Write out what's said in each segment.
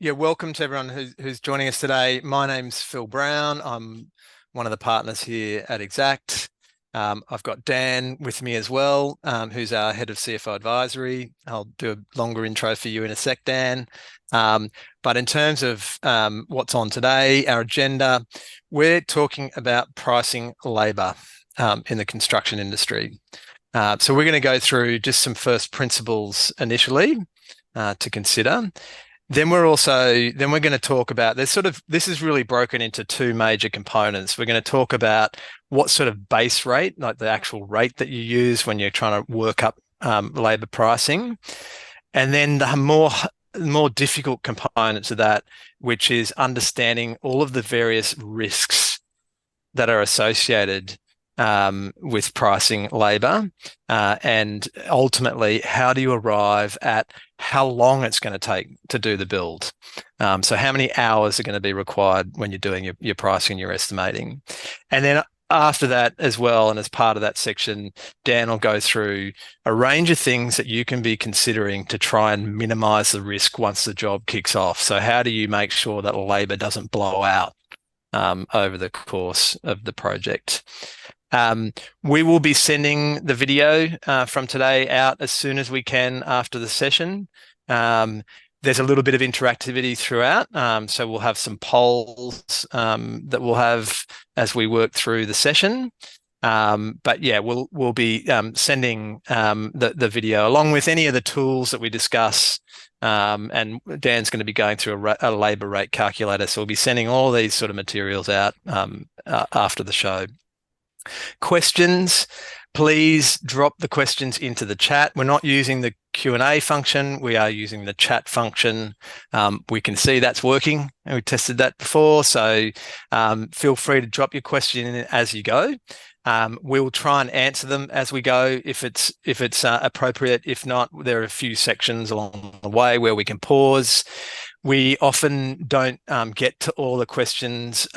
Yeah, welcome to everyone who's joining us today. My name's Phil Brown. I'm one of the partners here at Xact. I've got Dan with me as well, who's our head of CFO advisory. I'll do a longer intro for you in a sec, Dan. But in terms of what's on today, our agenda, we're talking about pricing labour in the construction industry. So we're going to go through just some first principles initially to consider. Then we're going to talk about this is really broken into two major components. We're going to talk about what sort of base rate, like the actual rate that you use when you're trying to work up labour pricing, and then the more difficult components of that, which is understanding all of the various risks that are associated with pricing labour, and ultimately, how do you arrive at how long it's going to take to do the build? So how many hours are going to be required when you're doing your pricing, your estimating? And then after that as well, and as part of that section, Dan will go through a range of things that you can be considering to try and minimise the risk once the job kicks off. So how do you make sure that labour doesn't blow out over the course of the project? We will be sending the video from today out as soon as we can after the session. There's a little bit of interactivity throughout, so we'll have some polls that we'll have as we work through the session. But yeah, we'll be sending the video along with any of the tools that we discuss. And Dan's going to be going through a labour rate calculator, so we'll be sending all these sort of materials out after the show. Questions, please drop the questions into the chat. We're not using the Q&A function. We are using the chat function. We can see that's working, and we tested that before. So feel free to drop your question in as you go. We'll try and answer them as we go if it's appropriate. If not, there are a few sections along the way where we can pause. We often don't get to all the questions,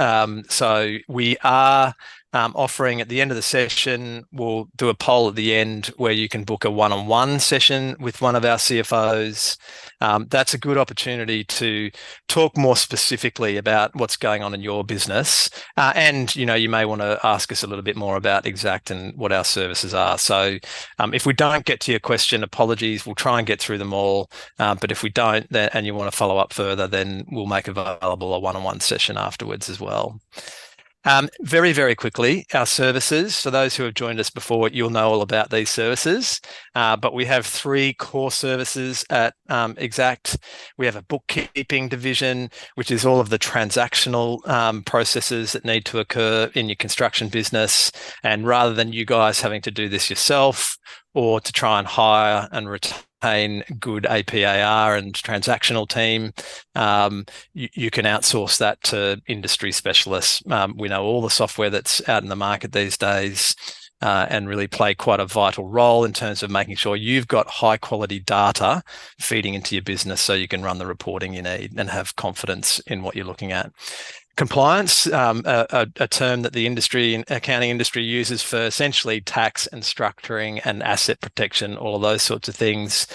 so we are offering at the end of the session, we'll do a poll at the end where you can book a one-on-one session with one of our CFOs. That's a good opportunity to talk more specifically about what's going on in your business. And, you may want to ask us a little bit more about Xact and what our services are. So if we don't get to your question, apologies, we'll try and get through them all. But if we don't, and you want to follow up further, then we'll make available a one-on-one session afterwards as well. Very, very quickly, our services. So those who have joined us before, you'll know all about these services. But we have three core services at Xact. We have a bookkeeping division, which is all of the transactional processes that need to occur in your construction business. And rather than you guys having to do this yourself or to try and hire and retain good APAR and transactional team, you can outsource that to industry specialists. We know all the software that's out in the market these days and really play quite a vital role in terms of making sure you've got high quality data feeding into your business so you can run the reporting you need and have confidence in what you're looking at. Compliance, a term that the accounting industry uses for essentially tax and structuring and asset protection, all of those sorts of things.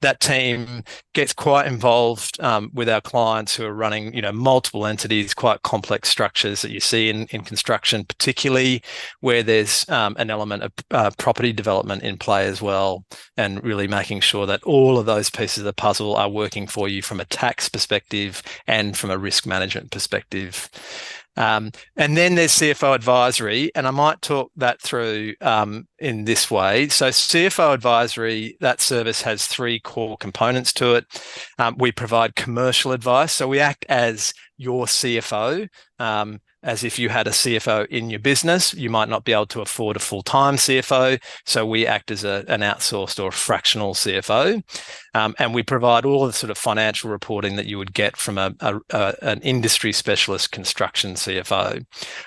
That team gets quite involved with our clients who are running, multiple entities, quite complex structures that you see in construction, particularly where there's an element of property development in play as well, and really making sure that all of those pieces of the puzzle are working for you from a tax perspective and from a risk management perspective. And then there's CFO advisory, and I might talk that through in this way. So CFO advisory, that service has three core components to it. We provide commercial advice. So we act as your CFO, as if you had a CFO in your business. You might not be able to afford a full-time CFO, so we act as an outsourced or fractional CFO. And we provide all the sort of financial reporting that you would get from an industry specialist construction CFO.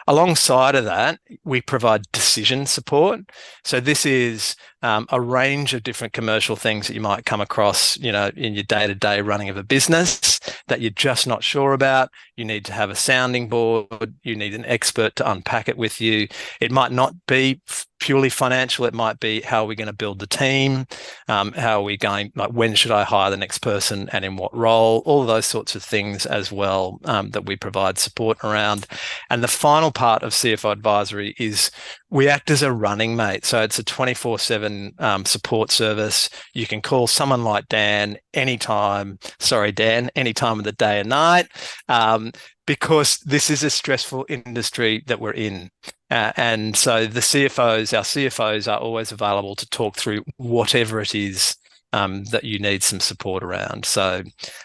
Alongside of that, we provide decision support. So this is a range of different commercial things that you might come across, in your day-to-day running of a business that you're just not sure about. You need to have a sounding board. You need an expert to unpack it with you. It might not be purely financial. It might be, how are we going to build the team? How are we going, like, when should I hire the next person and in what role? All of those sorts of things as well, that we provide support around. And the final part of CFO advisory is we act as a running mate. So it's a 24/7 support service. You can call someone like Dan anytime. Sorry, Dan, any time of the day and night, because this is a stressful industry that we're in. And so our CFOs are always available to talk through whatever it is that you need some support around. So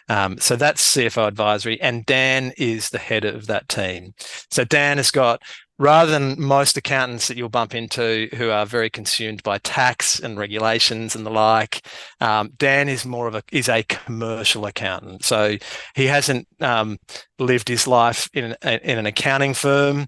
that's CFO advisory, and Dan is the head of that team. So Dan has got, rather than most accountants that you'll bump into who are very consumed by tax and regulations and the like, Dan is is a commercial accountant. So he hasn't lived his life in an accounting firm.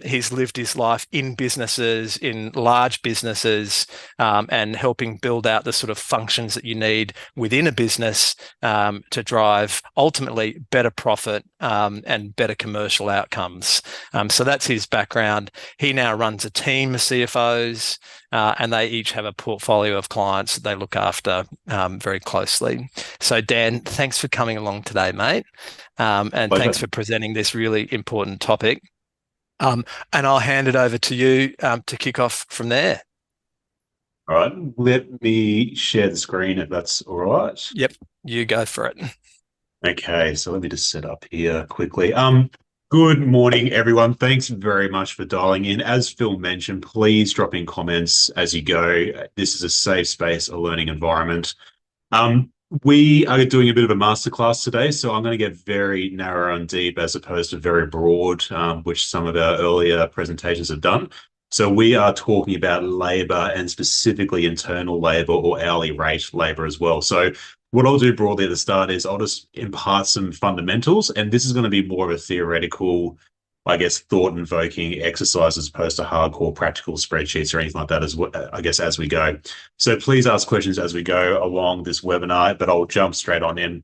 He's lived his life in businesses, in large businesses, and helping build out the sort of functions that you need within a business to drive ultimately better profit and better commercial outcomes. So that's his background. He now runs a team of CFOs, and they each have a portfolio of clients that they look after very closely. So Dan, thanks for coming along today, mate. And Pleasure. thanks for presenting this really important topic. And I'll hand it over to you to kick off from there. All right, let me share the screen if that's all right. Yep, you go for it. Okay, so let me just set up here quickly. Good morning, everyone. Thanks very much for dialing in. As Phil mentioned, please drop in comments as you go. This is a safe space, a learning environment. We are doing a bit of a masterclass today, so I'm going to get very narrow and deep as opposed to very broad, which some of our earlier presentations have done. So we are talking about labor, and specifically internal labor or hourly rate labor as well. So what I'll do broadly at the start is I'll just impart some fundamentals, and this is going to be more of a theoretical, I guess, thought-invoking exercise as opposed to hardcore practical spreadsheets or anything like that, as we go. So please ask questions as we go along this webinar, but I'll jump straight on in.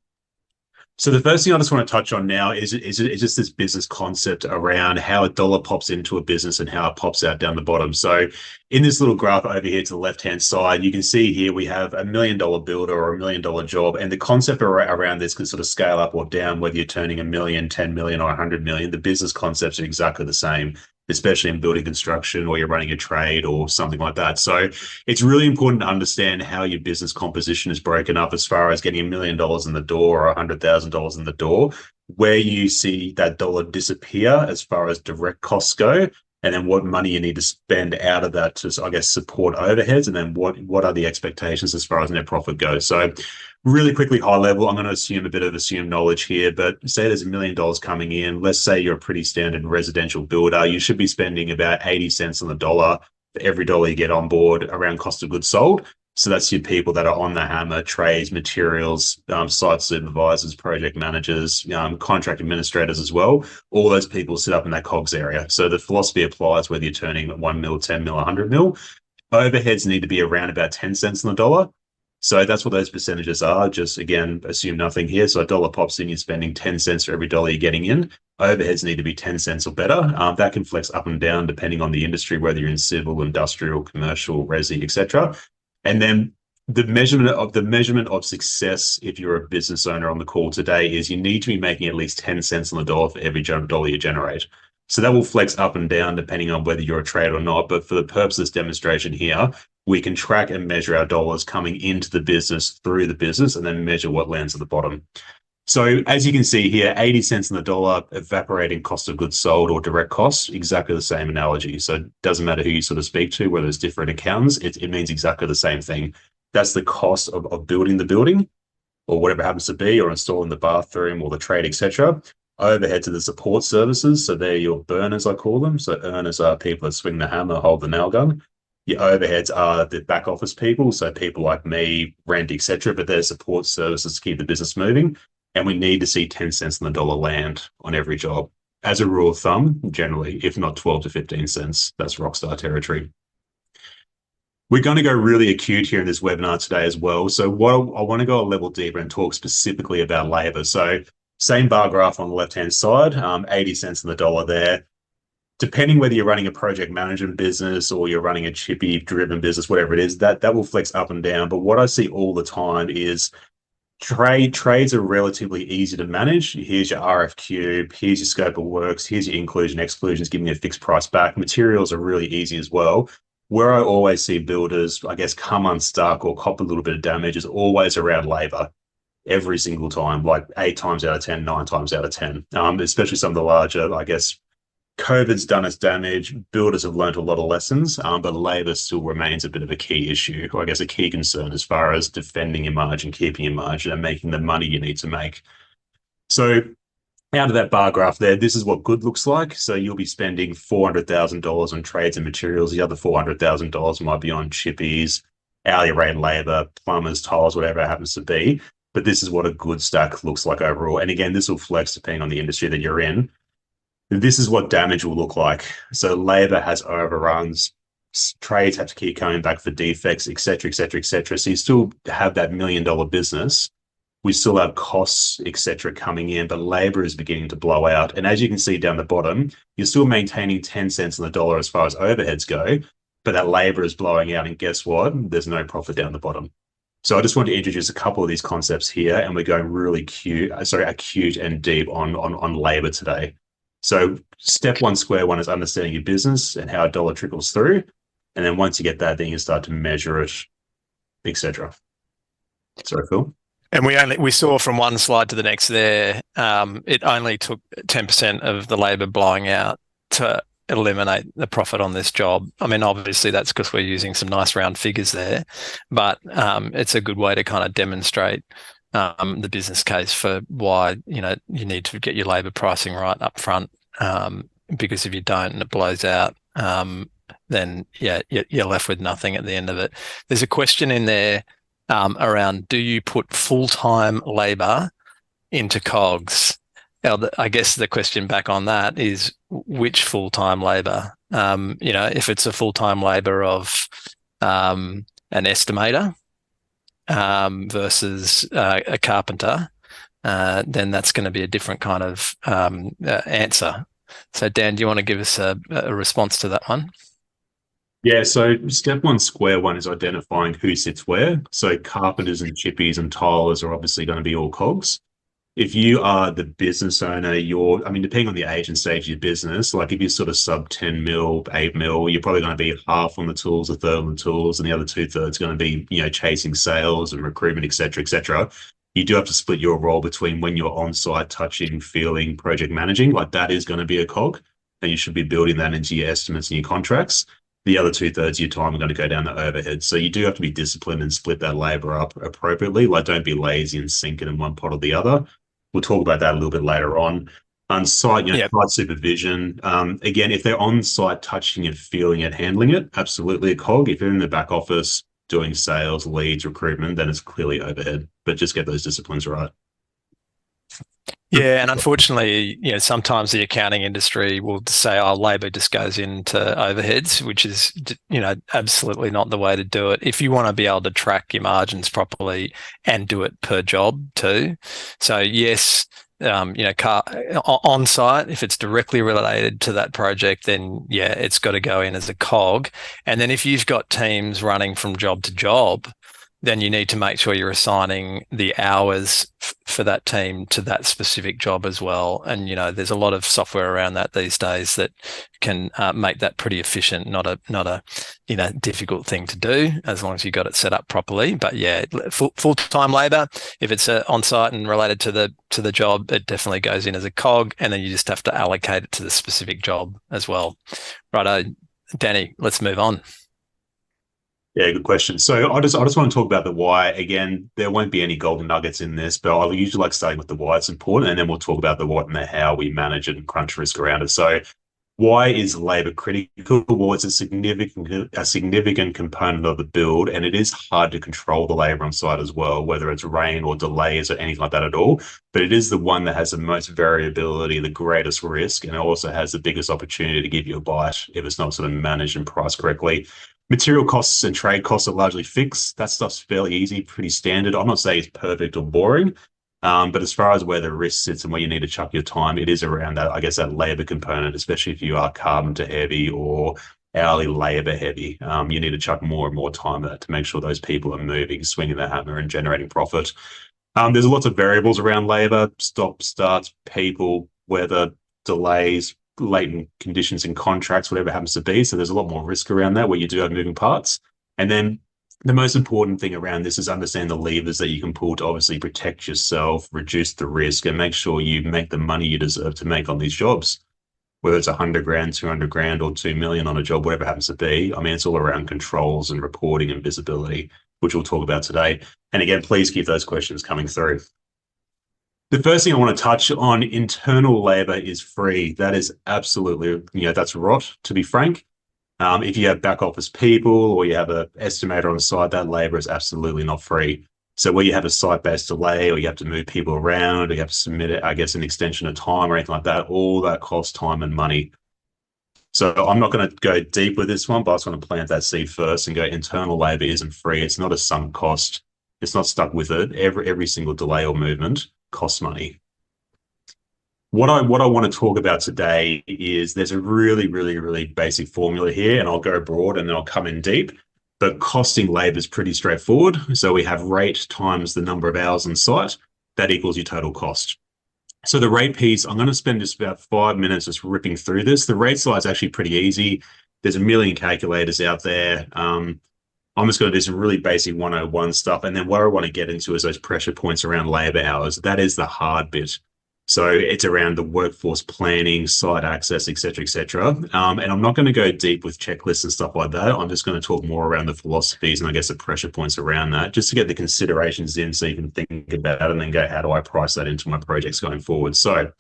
So the first thing I just want to touch on now is just this business concept around how a dollar pops into a business and how it pops out down the bottom. So in this little graph over here to the left-hand side, you can see here we have $1 million builder or $1 million job. And the concept around this can sort of scale up or down, whether you're turning $1 million, 10 million, or 100 million. The business concepts are exactly the same, especially in building construction or you're running a trade or something like that. So it's really important to understand how your business composition is broken up as far as getting $1 million in the door or $100,000 in the door, where you see that dollar disappear as far as direct costs go, and then what money you need to spend out of that to, I guess, support overheads, and then what are the expectations as far as net profit goes. So really quickly, high level, I'm going to assume a bit of assumed knowledge here, but say there's $1 million coming in. Let's say you're a pretty standard residential builder. You should be spending about 80 cents on the dollar for every dollar you get on board around cost of goods sold. So that's your people that are on the hammer: trades, materials, site supervisors, project managers, contract administrators as well. All those people sit up in that COGS area. So the philosophy applies whether you're turning 1 mil, 10 mil, 100 mil. Overheads need to be around about 10 cents on the dollar. So that's what those percentages are. Just, again, assume nothing here. So a dollar pops in, you're spending 10 cents for every dollar you're getting in. Overheads need to be 10 cents or better. That can flex up and down depending on the industry, whether you're in civil, industrial, commercial, resi, etc. And then the measurement of success, if you're a business owner on the call today, is you need to be making at least 10 cents on the dollar for every dollar you generate. So that will flex up and down depending on whether you're a trade or not. But for the purpose of this demonstration here, we can track and measure our dollars coming into the business through the business, and then measure what lands at the bottom. So as you can see here, 80 cents on the dollar, evaporating cost of goods sold or direct costs, exactly the same analogy. So it doesn't matter who you sort of speak to, whether it's different accountants, it means exactly the same thing. That's the cost of building the building or whatever it happens to be, or installing the bathroom or the trade, etc. Overhead to the support services. So they're your burners, I call them. So earners are people that swing the hammer, hold the nail gun. Your overheads are the back office people. So people like me, rent, etc. But they're support services to keep the business moving. And we need to see 10 cents on the dollar land on every job. As a rule of thumb, generally, if not 12 to 15 cents, that's rockstar territory. We're going to go really acute here in this webinar today as well. So what I want to go a level deeper and talk specifically about labor. So same bar graph on the left-hand side, 80 cents on the dollar there. depending whether you're running a project management business or you're running a chippy driven business, whatever it is, that will flex up and down. But what I see all the time is trades are relatively easy to manage. Here's your RFQ, here's your scope of works, here's your inclusion, exclusions, giving you a fixed price back. Materials are really easy as well. Where I always see builders, I guess, come unstuck or cop a little bit of damage is always around labor every single time, like 8 times out of 10, 9 times out of 10, especially some of the larger, I guess, COVID's done its damage. Builders have learned a lot of lessons, but labor still remains a bit of a key issue, or I guess a key concern as far as defending your margin, keeping your margin, and making the money you need to make. So out of that bar graph there, this is what good looks like. So you'll be spending $400,000 on trades and materials. The other $400,000 might be on chippies, hourly rate labor, plumbers, tiles, whatever it happens to be. But this is what a good stack looks like overall. And again, this will flex depending on the industry that you're in. This is what damage will look like. So labor has overruns, trades have to keep coming back for defects, et cetera, et cetera, et cetera. So you still have that $1 million business. We still have costs, et cetera, coming in, but labor is beginning to blow out. And as you can see down the bottom, you're still maintaining 10 cents on the dollar as far as overheads go, but that labor is blowing out. And guess what? There's no profit down the bottom. So I just want to introduce a couple of these concepts here, and we're going really acute and deep on labor today. So step one, square one is understanding your business and how a dollar trickles through. And then once you get that, then you start to measure it, etc. Sorry, Phil. And we saw from one slide to the next there, it only took 10% of the labor blowing out to eliminate the profit on this job. I mean, obviously that's because we're using some nice round figures there, but it's a good way to kind of demonstrate the business case for why you need to get your labor pricing right up front, because if you don't and it blows out, then you're left with nothing at the end of it. There's a question in there around, do you put full-time labor into COGS? I guess the question back on that is which full-time labor? If it's a full-time labor of an estimator, versus a carpenter, then that's going to be a different kind of answer. So Dan, do you want to give us a response to that one? Yeah, so step one, square one is identifying who sits where. So carpenters and chippies and tilers are obviously going to be all cogs. If you are the business owner, depending on the age and stage of your business, like if you're sort of sub 10 mil, 8 mil, you're probably going to be half on the tools, a third on the tools, and the other 2/3 going to be, chasing sales and recruitment, et cetera, et cetera. You do have to split your role between when you're on site, touching, feeling, project managing, like that is going to be a cog, and you should be building that into your estimates and your contracts. The other 2/3 of your time are going to go down the overhead. So you do have to be disciplined and split that labor up appropriately. Like don't be lazy and sink it in one pot or the other. We'll talk about that a little bit later on. On site, site supervision. Again, if they're on site touching it, feeling it, handling it, absolutely a cog. If they're in the back office doing sales, leads, recruitment, then it's clearly overhead. But just get those disciplines right. Yeah, and unfortunately, sometimes the accounting industry will say, "Oh, labor just goes into overheads," which is, absolutely not the way to do it. If you want to be able to track your margins properly and do it per job too, so yes, on site, if it's directly related to that project, then it's got to go in as a cog. And then if you've got teams running from job to job, then you need to make sure you're assigning the hours for that team to that specific job as well. And, there's a lot of software around that these days that can make that pretty efficient, not a difficult thing to do as long as you got it set up properly. But full-time labor, if it's on site and related to the job, it definitely goes in as a cog, and then you just have to allocate it to the specific job as well. Righto, Danny, let's move on. Yeah, good question. So I just want to talk about the why. Again, there won't be any golden nuggets in this, but I usually like starting with the why it's important, and then we'll talk about the what and the how we manage it and crunch risk around it. So why is labor critical? Well, it's a significant component of the build, and it is hard to control the labor on site as well, whether it's rain or delays or anything like that at all. But it is the one that has the most variability, the greatest risk, and it also has the biggest opportunity to give you a bite if it's not sort of managed and priced correctly. Material costs and trade costs are largely fixed. That stuff's fairly easy, pretty standard. I'm not saying it's perfect or boring, But as far as where the risk sits and where you need to chuck your time, it is around that, I guess, that labor component, especially if you are carbon to heavy or hourly labor heavy. You need to chuck more and more time at that to make sure those people are moving, swinging the hammer, and generating profit. There's lots of variables around labor: stop, starts, people, weather, delays, latent conditions in contracts, whatever it happens to be. So there's a lot more risk around that where you do have moving parts. And then the most important thing around this is understand the levers that you can pull to obviously protect yourself, reduce the risk, and make sure you make the money you deserve to make on these jobs. Whether it's 100 grand, 200 grand, or 2 million on a job, whatever it happens to be. I mean, it's all around controls and reporting and visibility, which we'll talk about today. And again, please keep those questions coming through. The first thing I want to touch on, internal labor is free. That is absolutely, that's rot, to be frank. If you have back office people or you have an estimator on the side, that labor is absolutely not free. So where you have a site-based delay or you have to move people around or you have to submit it, I guess, an extension of time or anything like that, all that costs time and money. So I'm not going to go deep with this one, but I just want to plant that seed first and go internal labor isn't free. It's not a sunk cost. It's not stuck with it. Every single delay or movement costs money. What I want to talk about today is there's a really, really, really basic formula here, and I'll go broad and then I'll come in deep. But costing labor is pretty straightforward. So we have rate times the number of hours on site. That equals your total cost. So the rate piece, I'm going to spend just about 5 minutes just ripping through this. The rate side is actually pretty easy. There's a million calculators out there. I'm just going to do some really basic 101 stuff. And then what I want to get into is those pressure points around labor hours. That is the hard bit. So it's around the workforce planning, site access, et cetera, et cetera. And I'm not going to go deep with checklists and stuff like that. I'm just going to talk more around the philosophies and I guess the pressure points around that, just to get the considerations in so you can think about it and then go, how do I price that into my projects going forward? So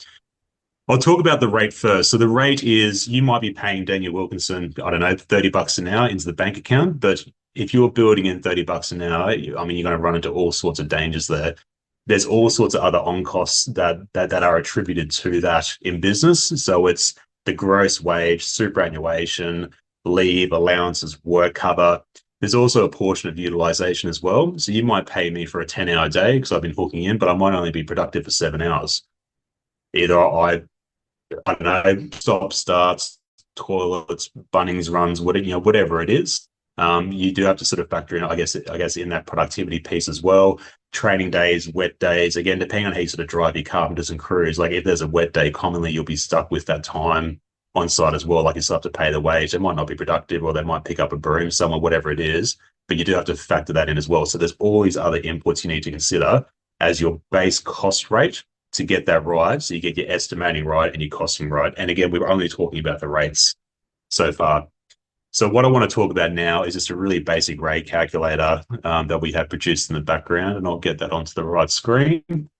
I'll talk about the rate first. So the rate is, you might be paying Daniel Wilkinson, I don't know, $30 an hour into the bank account, but if you're building in $30 an hour, I mean, you're going to run into all sorts of dangers there. There's all sorts of other on costs that are attributed to that in business. So it's the gross wage, superannuation, leave, allowances, work cover. There's also a portion of utilization as well. So you might pay me for a 10-hour day because I've been hooking in, but I might only be productive for 7 hours. Either I don't know, stop, starts, toilets, Bunnings runs, whatever it is. You do have to sort of factor in, I guess, in that productivity piece as well. Training days, wet days, again, depending on how you sort of drive your carpenters and crews. Like if there's a wet day, commonly you'll be stuck with that time on site as well. Like you still have to pay the wage. They might not be productive or they might pick up a broom somewhere, whatever it is, but you do have to factor that in as well. So there's all these other inputs you need to consider as your base cost rate to get that right. So you get your estimating right and your costing right. And again, we're only talking about the rates so far. So what I want to talk about now is just a really basic rate calculator that we have produced in the background, and I'll get that onto the right screen.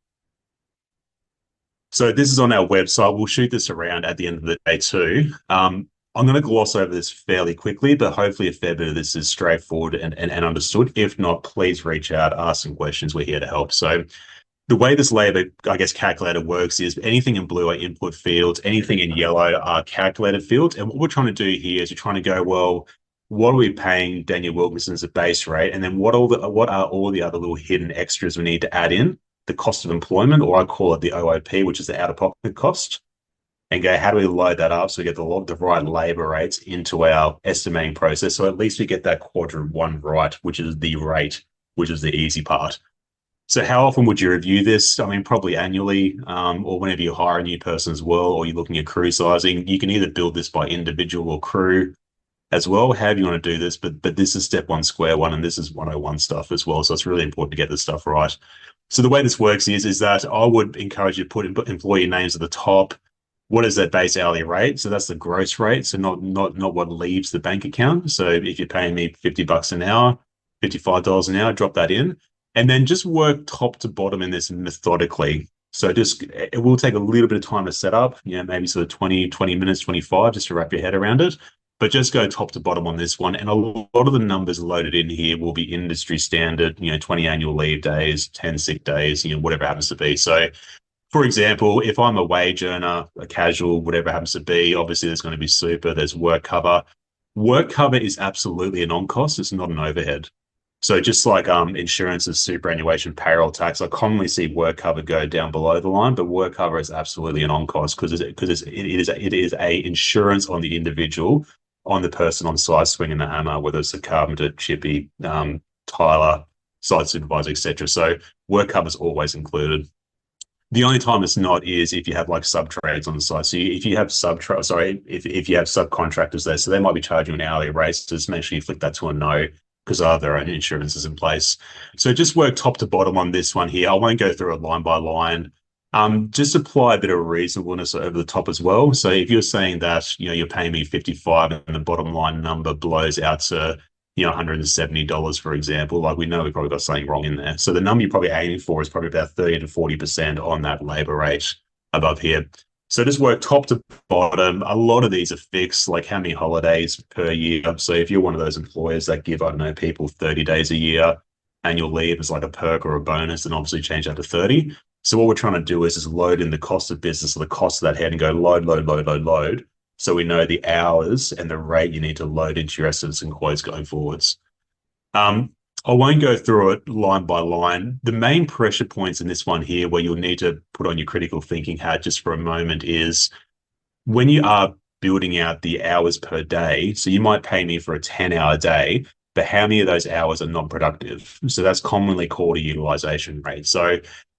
So this is on our website. We'll shoot this around at the end of the day too. I'm going to gloss over this fairly quickly, but hopefully a fair bit of this is straightforward and understood. If not, please reach out, ask some questions. We're here to help. So the way this labor, I guess, calculator works is anything in blue are input fields, anything in yellow are calculated fields. And what we're trying to do here is we're trying to go, well, what are we paying Daniel Wilkinson as a base rate? And then what are all the other little hidden extras we need to add in? The cost of employment, or I call it the OIP, which is the out-of-pocket cost. And go, how do we load that up so we get the right labor rates into our estimating process? So at least we get that quadrant one right, which is the rate, which is the easy part. So how often would you review this? I mean, probably annually, or whenever you hire a new person as well, or you're looking at crew sizing. You can either build this by individual or crew as well, however you want to do this, but this is step one, square one, and this is 101 stuff as well. So it's really important to get this stuff right. So the way this works is that I would encourage you to put employee names at the top. What is that base hourly rate? So that's the gross rate. So not what leaves the bank account. So if you're paying me $50 an hour, $55 an hour, drop that in. And then just work top to bottom in this methodically. So it will take a little bit of time to set up, maybe sort of 20 minutes, 25, just to wrap your head around it. But just go top to bottom on this one. And a lot of the numbers loaded in here will be industry standard, 20 annual leave days, 10 sick days, whatever happens to be. So for example, if I'm a wage earner, a casual, whatever happens to be, obviously there's going to be super, there's work cover. Work cover is absolutely an on cost. It's not an overhead. So just like insurances, superannuation, payroll tax, I commonly see work cover go down below the line, but work cover is absolutely an on cost because it is a insurance on the individual, on the person on site swinging the hammer, whether it's a carpenter, chippy, Tyler, site supervisor, etc. So work cover is always included. The only time it's not is if you have like sub trades on the site. So if you have if you have subcontractors there, so they might be charging an hourly rate. So just make sure you flick that to a no because they have their own insurances in place. So just work top to bottom on this one here. I won't go through it line by line. Just apply a bit of reasonableness over the top as well. So if you're saying that, you're paying me 55 and the bottom line number blows out to, $170, for example, like we know we probably got something wrong in there. So the number you're probably aiming for is probably about 30 to 40% on that labor rate above here. So just work top to bottom. A lot of these are fixed, like how many holidays per year. So if you're one of those employers that give, I don't know, people 30 days a year annual leave as like a perk or a bonus, then obviously change that to 30. So what we're trying to do is load in the cost of business or the cost of that head and go load, load, load, load, load. So we know the hours and the rate you need to load into your estimates and quotes going forwards. I won't go through it line by line. The main pressure points in this one here, where you'll need to put on your critical thinking hat just for a moment, is when you are building out the hours per day. So you might pay me for a 10-hour day, but how many of those hours are non-productive? So that's commonly called a utilization rate. So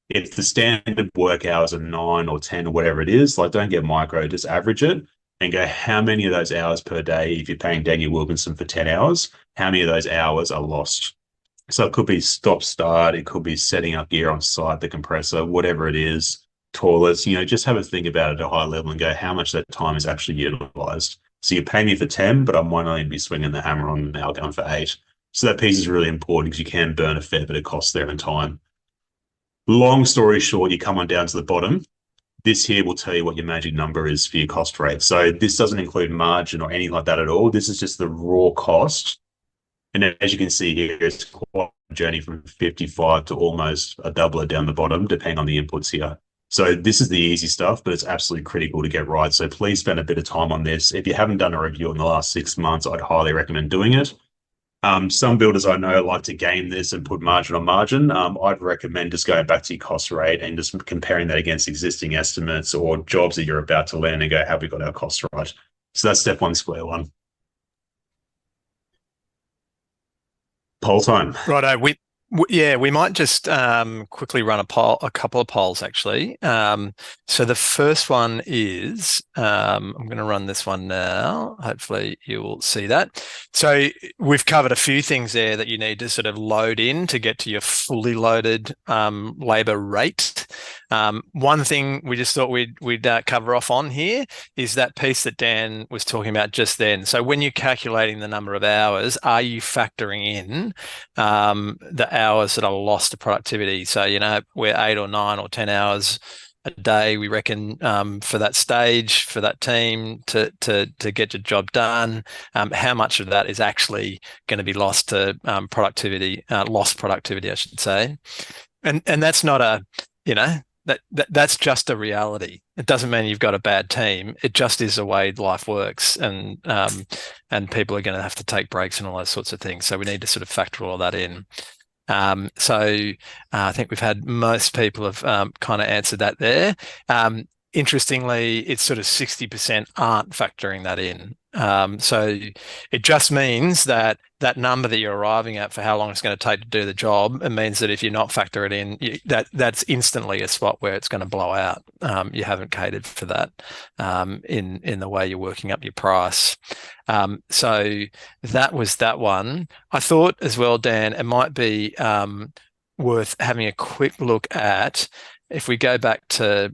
if the standard work hours are 9 or 10 or whatever it is, like don't get micro, just average it and go, how many of those hours per day, if you're paying Daniel Wilkinson for 10 hours, how many of those hours are lost? So it could be stop start, it could be setting up gear on site, the compressor, whatever it is, toilets, just have a think about it at a high level and go, how much of that time is actually utilized? So you pay me for 10, but I might only be swinging the hammer on an hour gun for 8. So that piece is really important because you can burn a fair bit of cost there in time. Long story short, you come on down to the bottom. This here will tell you what your magic number is for your cost rate. So this doesn't include margin or anything like that at all. This is just the raw cost. And as you can see here, it's quite a journey from 55 to almost a doubler down the bottom, depending on the inputs here. So this is the easy stuff, but it's absolutely critical to get right. So please spend a bit of time on this. If you haven't done a review in the last 6 months, I'd highly recommend doing it. Some builders I know like to game this and put margin on margin. I'd recommend just going back to your cost rate and just comparing that against existing estimates or jobs that you're about to land and go, have we got our costs right? So that's step one, square one. Poll time. Righto. We might just quickly run a couple of polls actually. So the first one is, I'm going to run this one now. Hopefully you will see that. So we've covered a few things there that you need to sort of load in to get to your fully loaded labor rate. One thing we just thought we'd cover off on here is that piece that Dan was talking about just then. So when you're calculating the number of hours, are you factoring in the hours that are lost to productivity? So, we're 8 or 9 or 10 hours a day, we reckon, for that stage, for that team to get your job done. How much of that is actually going to be lost to productivity, lost productivity, I should say. And that's not a, that's just a reality. It doesn't mean you've got a bad team. It just is the way life works, and people are going to have to take breaks and all those sorts of things. So we need to sort of factor all of that in. I think we've had most people have kind of answered that there. Interestingly, it's sort of 60% aren't factoring that in. So it just means that number that you're arriving at for how long it's going to take to do the job, it means that if you're not factor it in, that's instantly a spot where it's going to blow out. You haven't catered for that in the way you're working up your price. So that was that one. I thought as well, Dan, it might be worth having a quick look at, if we go back to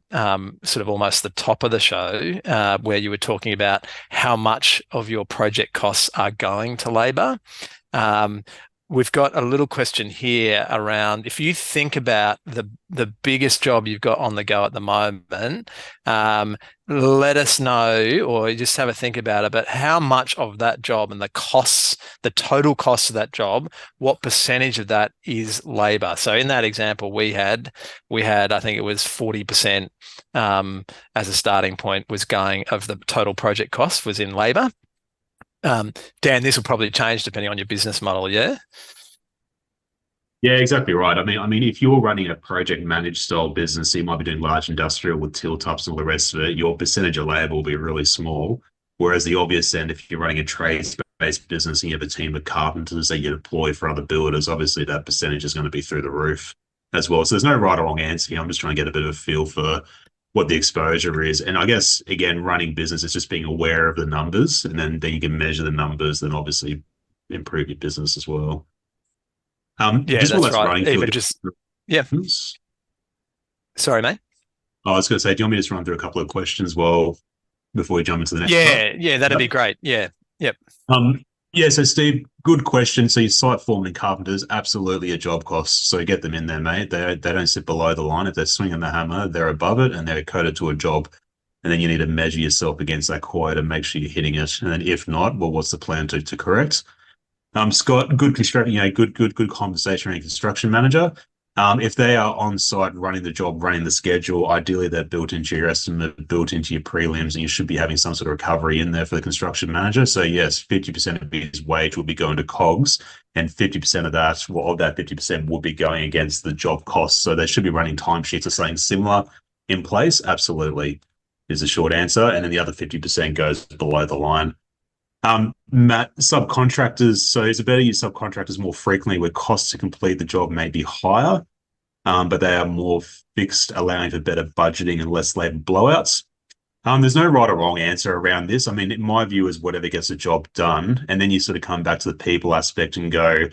sort of almost the top of the show, where you were talking about how much of your project costs are going to labour. We've got a little question here around, if you think about the biggest job you've got on the go at the moment, let us know, or just have a think about it, but how much of that job and the costs, the total cost of that job, what percentage of that is labour? So in that example we had, I think it was 40% as a starting point was going of the total project cost was in labour. Dan, this will probably change depending on your business model, yeah? Yeah, exactly right. I mean, if you're running a project managed style business, you might be doing large industrial with tilt ups and all the rest of it, your percentage of labor will be really small. Whereas the obvious end, if you're running a trades-based business and you have a team of carpenters that you deploy for other builders, obviously that percentage is going to be through the roof as well. So there's no right or wrong answer here. I'm just trying to get a bit of a feel for what the exposure is. And I guess again, running business is just being aware of the numbers, and then you can measure the numbers, then obviously improve your business as well. Yeah, Just while that's that's right. running through Even just, yeah. questions. Sorry, mate. I was going to say, do you want me to just run through a couple of questions before we jump into the next part? Yeah, that'd Yep. be great. Yeah, yep. Um, yeah, so Steve, good question. So your site foreman and carpenters, absolutely a job cost. So get them in there, mate. They don't sit below the line. If they're swinging the hammer, they're above it and they're coded to a job. And then you need to measure yourself against that quota, make sure you're hitting it. And then if not, well, what's the plan to correct? Scott, good construction, good conversation around construction manager. If they are on site running the job, running the schedule, ideally they're built into your estimate, built into your prelims, and you should be having some sort of recovery in there for the construction manager. So yes, 50% of his wage will be going to COGS, and 50% of that, well, of that 50% will be going against the job costs. So they should be running timesheets or something similar in place. Absolutely is the short answer. And then the other 50% goes below the line. Matt, subcontractors. So it's better to use subcontractors more frequently where costs to complete the job may be higher, but they are more fixed, allowing for better budgeting and less labor blowouts. There's no right or wrong answer around this. I mean, my view is whatever gets the job done. And then you sort of come back to the people aspect and go,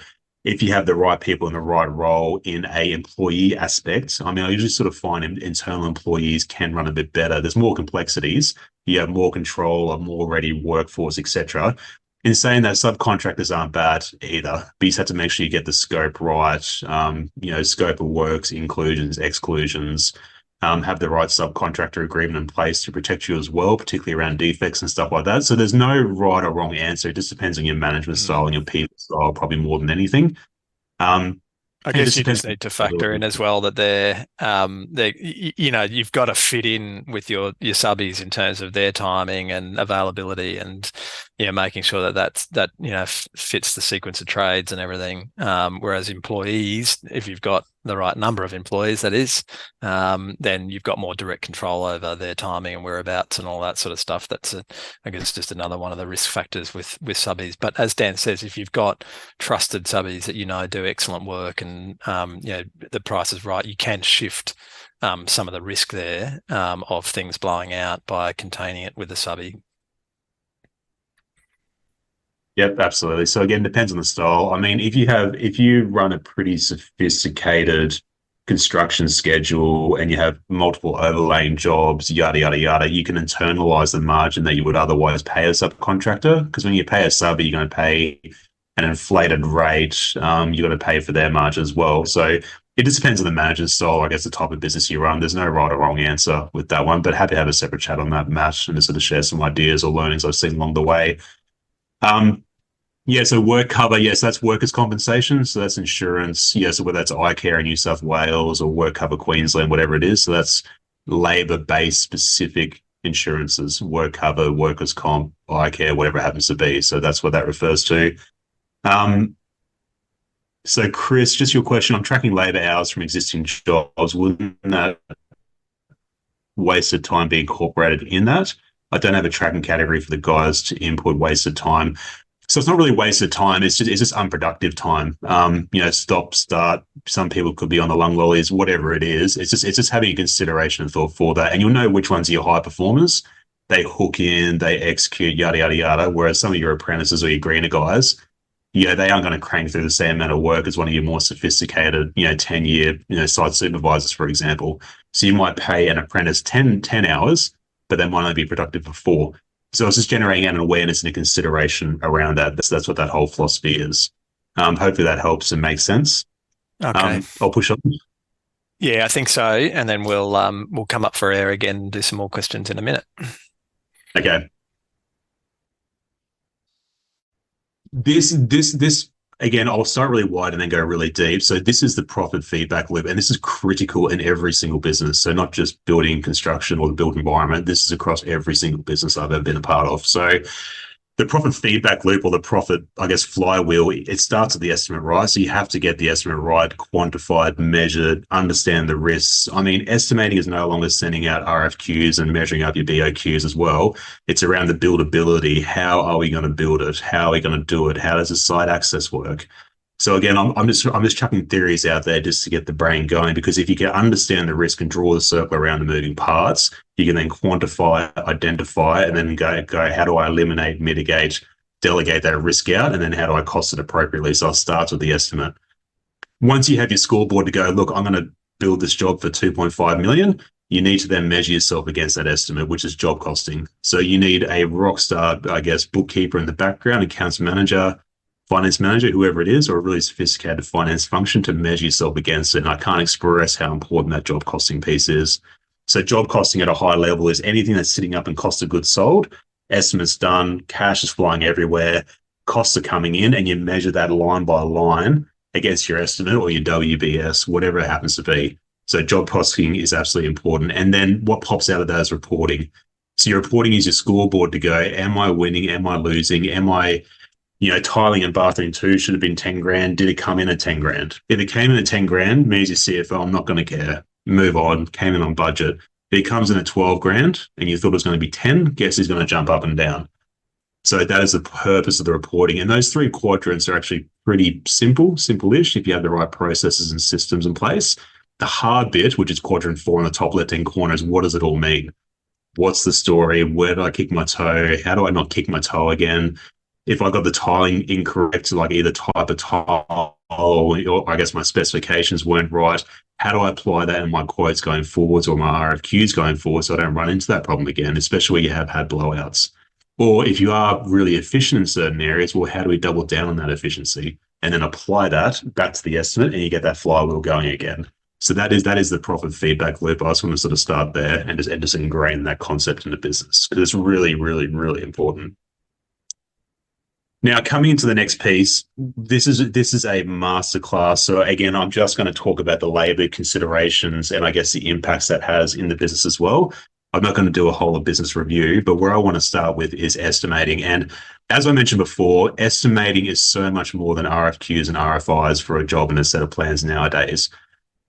if you have the right people in the right role in a employee aspect, I mean, I usually sort of find internal employees can run a bit better. There's more complexities. You have more control, a more ready workforce, etc. In saying that, subcontractors aren't bad either, but you just have to make sure you get the scope right. Scope of works, inclusions, exclusions, have the right subcontractor agreement in place to protect you as well, particularly around defects and stuff like that. So there's no right or wrong answer. It just depends on your management style and your people style, probably more than anything. Um, I and it guess just you depends. just need to factor in as well that you've got to fit in with your subbies in terms of their timing and availability, and making sure that fits the sequence of trades and everything. Whereas employees, if you've got the right number of employees, that is, then you've got more direct control over their timing and whereabouts and all that sort of stuff. That's I guess just another one of the risk factors with subbies. But as Dan says, if you've got trusted subbies that do excellent work and the price is right, you can shift some of the risk there of things blowing out by containing it with a subby. Yep, absolutely. So again, depends on the style. I mean, if you run a pretty sophisticated construction schedule and you have multiple overlaying jobs, yada yada yada, you can internalize the margin that you would otherwise pay a subcontractor. Because when you pay a sub, you're going to pay an inflated rate. You're going to pay for their margin as well. So it just depends on the manager's style, I guess, the type of business you run. There's no right or wrong answer with that one, but happy to have a separate chat on that, Matt, and to sort of share some ideas or learnings I've seen along the way. Yeah, so work cover, yes, that's workers' compensation. So that's insurance. Yeah, so whether that's eye care in New South Wales or work cover Queensland, whatever it is. So that's labor-based specific insurances, work cover, workers' comp, eye care, whatever it happens to be. So that's what that refers to. So Chris, just your question, I'm tracking labor hours from existing jobs. Wouldn't that wasted time be incorporated in that? I don't have a tracking category for the guys to input wasted time. So it's not really wasted time. It's just unproductive time. Stop, start. Some people could be on the lung lollies, whatever it is. It's just having a consideration and thought for that. And you'll know which ones are your high performers. They hook in, they execute, yada, yada, yada. Whereas some of your apprentices or your greener guys, they aren't going to crank through the same amount of work as one of your more sophisticated, 10-year, site supervisors, for example. So you might pay an apprentice 10 hours, but they might only be productive for 4. So it's just generating an awareness and a consideration around that. That's what that whole philosophy is. Hopefully that helps and makes sense. Okay. I'll push on. Yeah, I think so. And then we'll come up for air again and do some more questions in a minute. Okay. This again, I'll start really wide and then go really deep. So this is the profit feedback loop, and this is critical in every single business. So not just building construction or the built environment. This is across every single business I've ever been a part of. So the profit feedback loop or the profit, I guess, flywheel, it starts at the estimate, right? So you have to get the estimate right, quantified, measured, understand the risks. I mean, estimating is no longer sending out RFQs and measuring up your BOQs as well. It's around the buildability. How are we going to build it? How are we going to do it? How does the site access work? So again, I'm just chucking theories out there just to get the brain going, because if you can understand the risk and draw the circle around the moving parts, you can then quantify, identify, and then go, how do I eliminate, mitigate, delegate that risk out, and then how do I cost it appropriately? So I'll start with the estimate. Once you have your scoreboard to go, look, I'm going to build this job for 2.5 million, you need to then measure yourself against that estimate, which is job costing. So you need a rock star, I guess, bookkeeper in the background, accounts manager, finance manager, whoever it is, or a really sophisticated finance function to measure yourself against it. And I can't express how important that job costing piece is. So job costing at a high level is anything that's sitting up in cost of goods sold, estimates done, cash is flying everywhere, costs are coming in, and you measure that line by line against your estimate or your WBS, whatever it happens to be. So job costing is absolutely important. And then what pops out of that is reporting. So your reporting is your scoreboard to go, am I winning? Am I losing? Am I tiling and bathroom 2 should have been 10 grand. Did it come in at 10 grand? If it came in at 10 grand, me as your CFO, I'm not going to care. Move on, came in on budget. If it comes in at 12 grand and you thought it was going to be 10, guess who's going to jump up and down? So that is the purpose of the reporting. And those 3 quadrants are actually pretty simple-ish if you have the right processes and systems in place. The hard bit, which is quadrant 4 in the top left-hand corner, is what does it all mean? What's the story? Where did I kick my toe? How do I not kick my toe again? If I got the tiling incorrect, like either type of tile or I guess my specifications weren't right, how do I apply that in my quotes going forwards or my RFQs going forward so I don't run into that problem again, especially where you have had blowouts? Or if you are really efficient in certain areas, well, how do we double down on that efficiency and then apply that back to the estimate and you get that flywheel going again? So that is the profit feedback loop. I just want to sort of start there and just ingrain that concept into business because it's really, really, really important. Now, coming into the next piece, this is a masterclass. So again, I'm just going to talk about the labor considerations and I guess the impacts that has in the business as well. I'm not going to do a whole business review, but where I want to start with is estimating. And as I mentioned before, estimating is so much more than RFQs and RFIs for a job and a set of plans nowadays.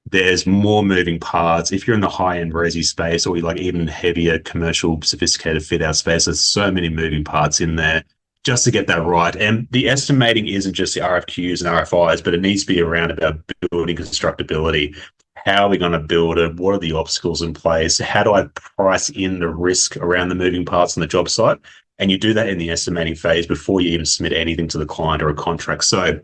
There's more moving parts. If you're in the high-end resi space or like even heavier commercial sophisticated fit-out space, there's so many moving parts in there just to get that right. And the estimating isn't just the RFQs and RFIs, but it needs to be around about building constructability. How are we going to build it? What are the obstacles in place? How do I price in the risk around the moving parts on the job site? And you do that in the estimating phase before you even submit anything to the client or a contract. So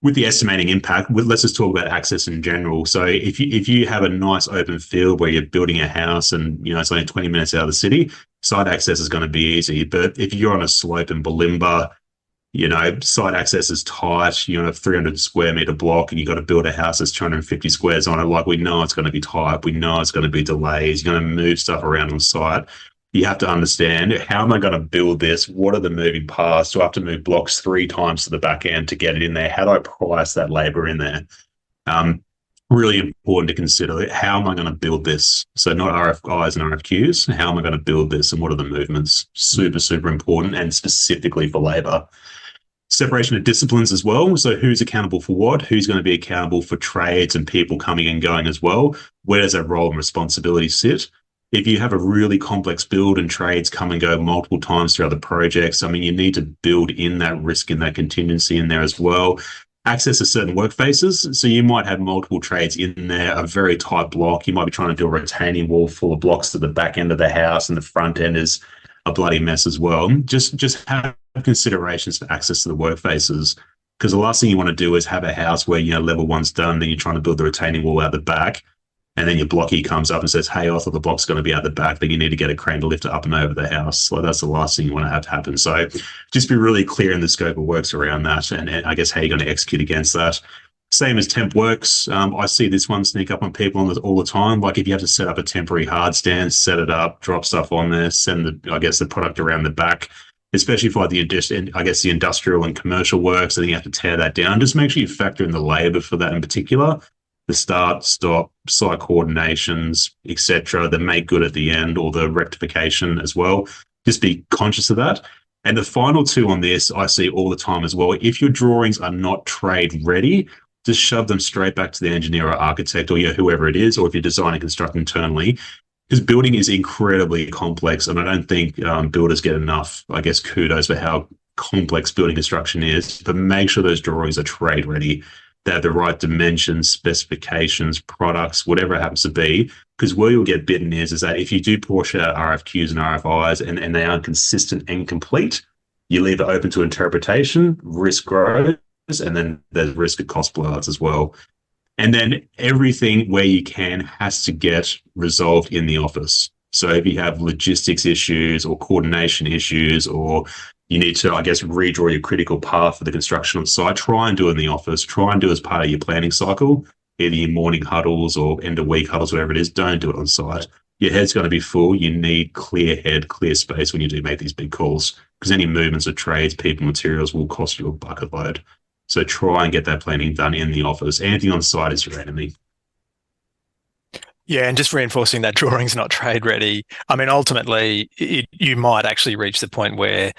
with the estimating impact, let's just talk about access in general. So if you have a nice open field where you're building a house and it's only 20 minutes out of the city, site access is going to be easy. But if you're on a slope in Balimba, site access is tight, a 300 square meter block and you've got to build a house that's 250 squares on it, like we know it's going to be tight, we know it's going to be delays, you're going to move stuff around on site. You have to understand, how am I going to build this? What are the moving parts? Do I have to move blocks 3 times to the back end to get it in there? How do I price that labor in there? Really important to consider, how am I going to build this? So not RFIs and RFQs, how am I going to build this and what are the movements? Super, super important and specifically for labor. Separation of disciplines as well. So who's accountable for what? Who's going to be accountable for trades and people coming and going as well? Where does that role and responsibility sit? If you have a really complex build and trades come and go multiple times throughout the projects, you need to build in that risk and that contingency in there as well. Access to certain work faces. So you might have multiple trades in there, a very tight block. You might be trying to do a retaining wall full of blocks to the back end of the house and the front end is a bloody mess as well. Just have considerations for access to the work faces, because the last thing you want to do is have a house where, level 1's done, then you're trying to build the retaining wall out the back. And then your blocky comes up and says, hey, I thought the block's going to be out the back. Then you need to get a crane to lift it up and over the house. So that's the last thing you want to have happen. So just be really clear in the scope of works around that. And I guess how you're going to execute against that. Same as temp works. I see this one sneak up on people all the time. Like if you have to set up a temporary hard stand, set it up, drop stuff on there, send the product around the back, especially for the industrial and commercial works. And then you have to tear that down. Just make sure you factor in the labor for that in particular. The start, stop, site coordinations, etc., the make good at the end or the rectification as well. Just be conscious of that. And the final two on this, I see all the time as well. If your drawings are not trade ready, just shove them straight back to the engineer or architect or whoever it is, or if you're designing and constructing internally, because building is incredibly complex. And I don't think builders get enough, I guess, kudos for how complex building construction is. But make sure those drawings are trade ready. They have the right dimensions, specifications, products, whatever it happens to be. Because where you'll get bitten is that if you do push out RFQs and RFIs and they aren't consistent and complete, you leave it open to interpretation, risk grows, and then there's risk of cost blowouts as well. And then everything where you can has to get resolved in the office. So if you have logistics issues or coordination issues, or you need to, I guess, redraw your critical path for the construction on site, try and do it in the office, try and do it as part of your planning cycle, either your morning huddles or end of week huddles, whatever it is. Don't do it on site. Your head's going to be full. You need clear head, clear space when you do make these big calls, because any movements of trades, people, materials will cost you a bucket load. So try and get that planning done in the office. Anything on site is your enemy. Yeah, and just reinforcing that drawing's not trade ready. I mean, ultimately, you might actually reach the point where,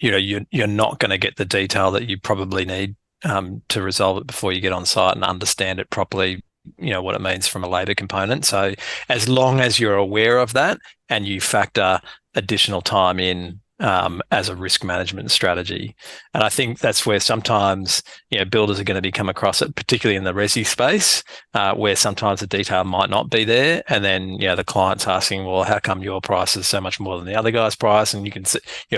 you're not going to get the detail that you probably need to resolve it before you get on site and understand it properly. What it means from a labour component. So, as long as you're aware of that and you factor additional time in as a risk management strategy. And I think that's where sometimes, builders are going to be come across it, particularly in the resi space, where sometimes the detail might not be there. And then, the client's asking, well, how come your price is so much more than the other guy's price? And you can,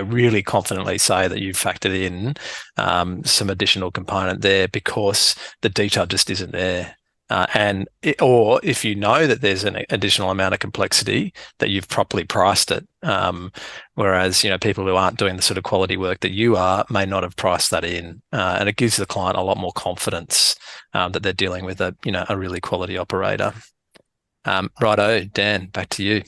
really confidently say that you've factored in some additional component there because the detail just isn't there. Or if you know that there's an additional amount of complexity, that you've properly priced it. Whereas, people who aren't doing the sort of quality work that you are may not have priced that in. And it gives the client a lot more confidence that they're dealing with a really quality operator. Righto, Dan, back to you.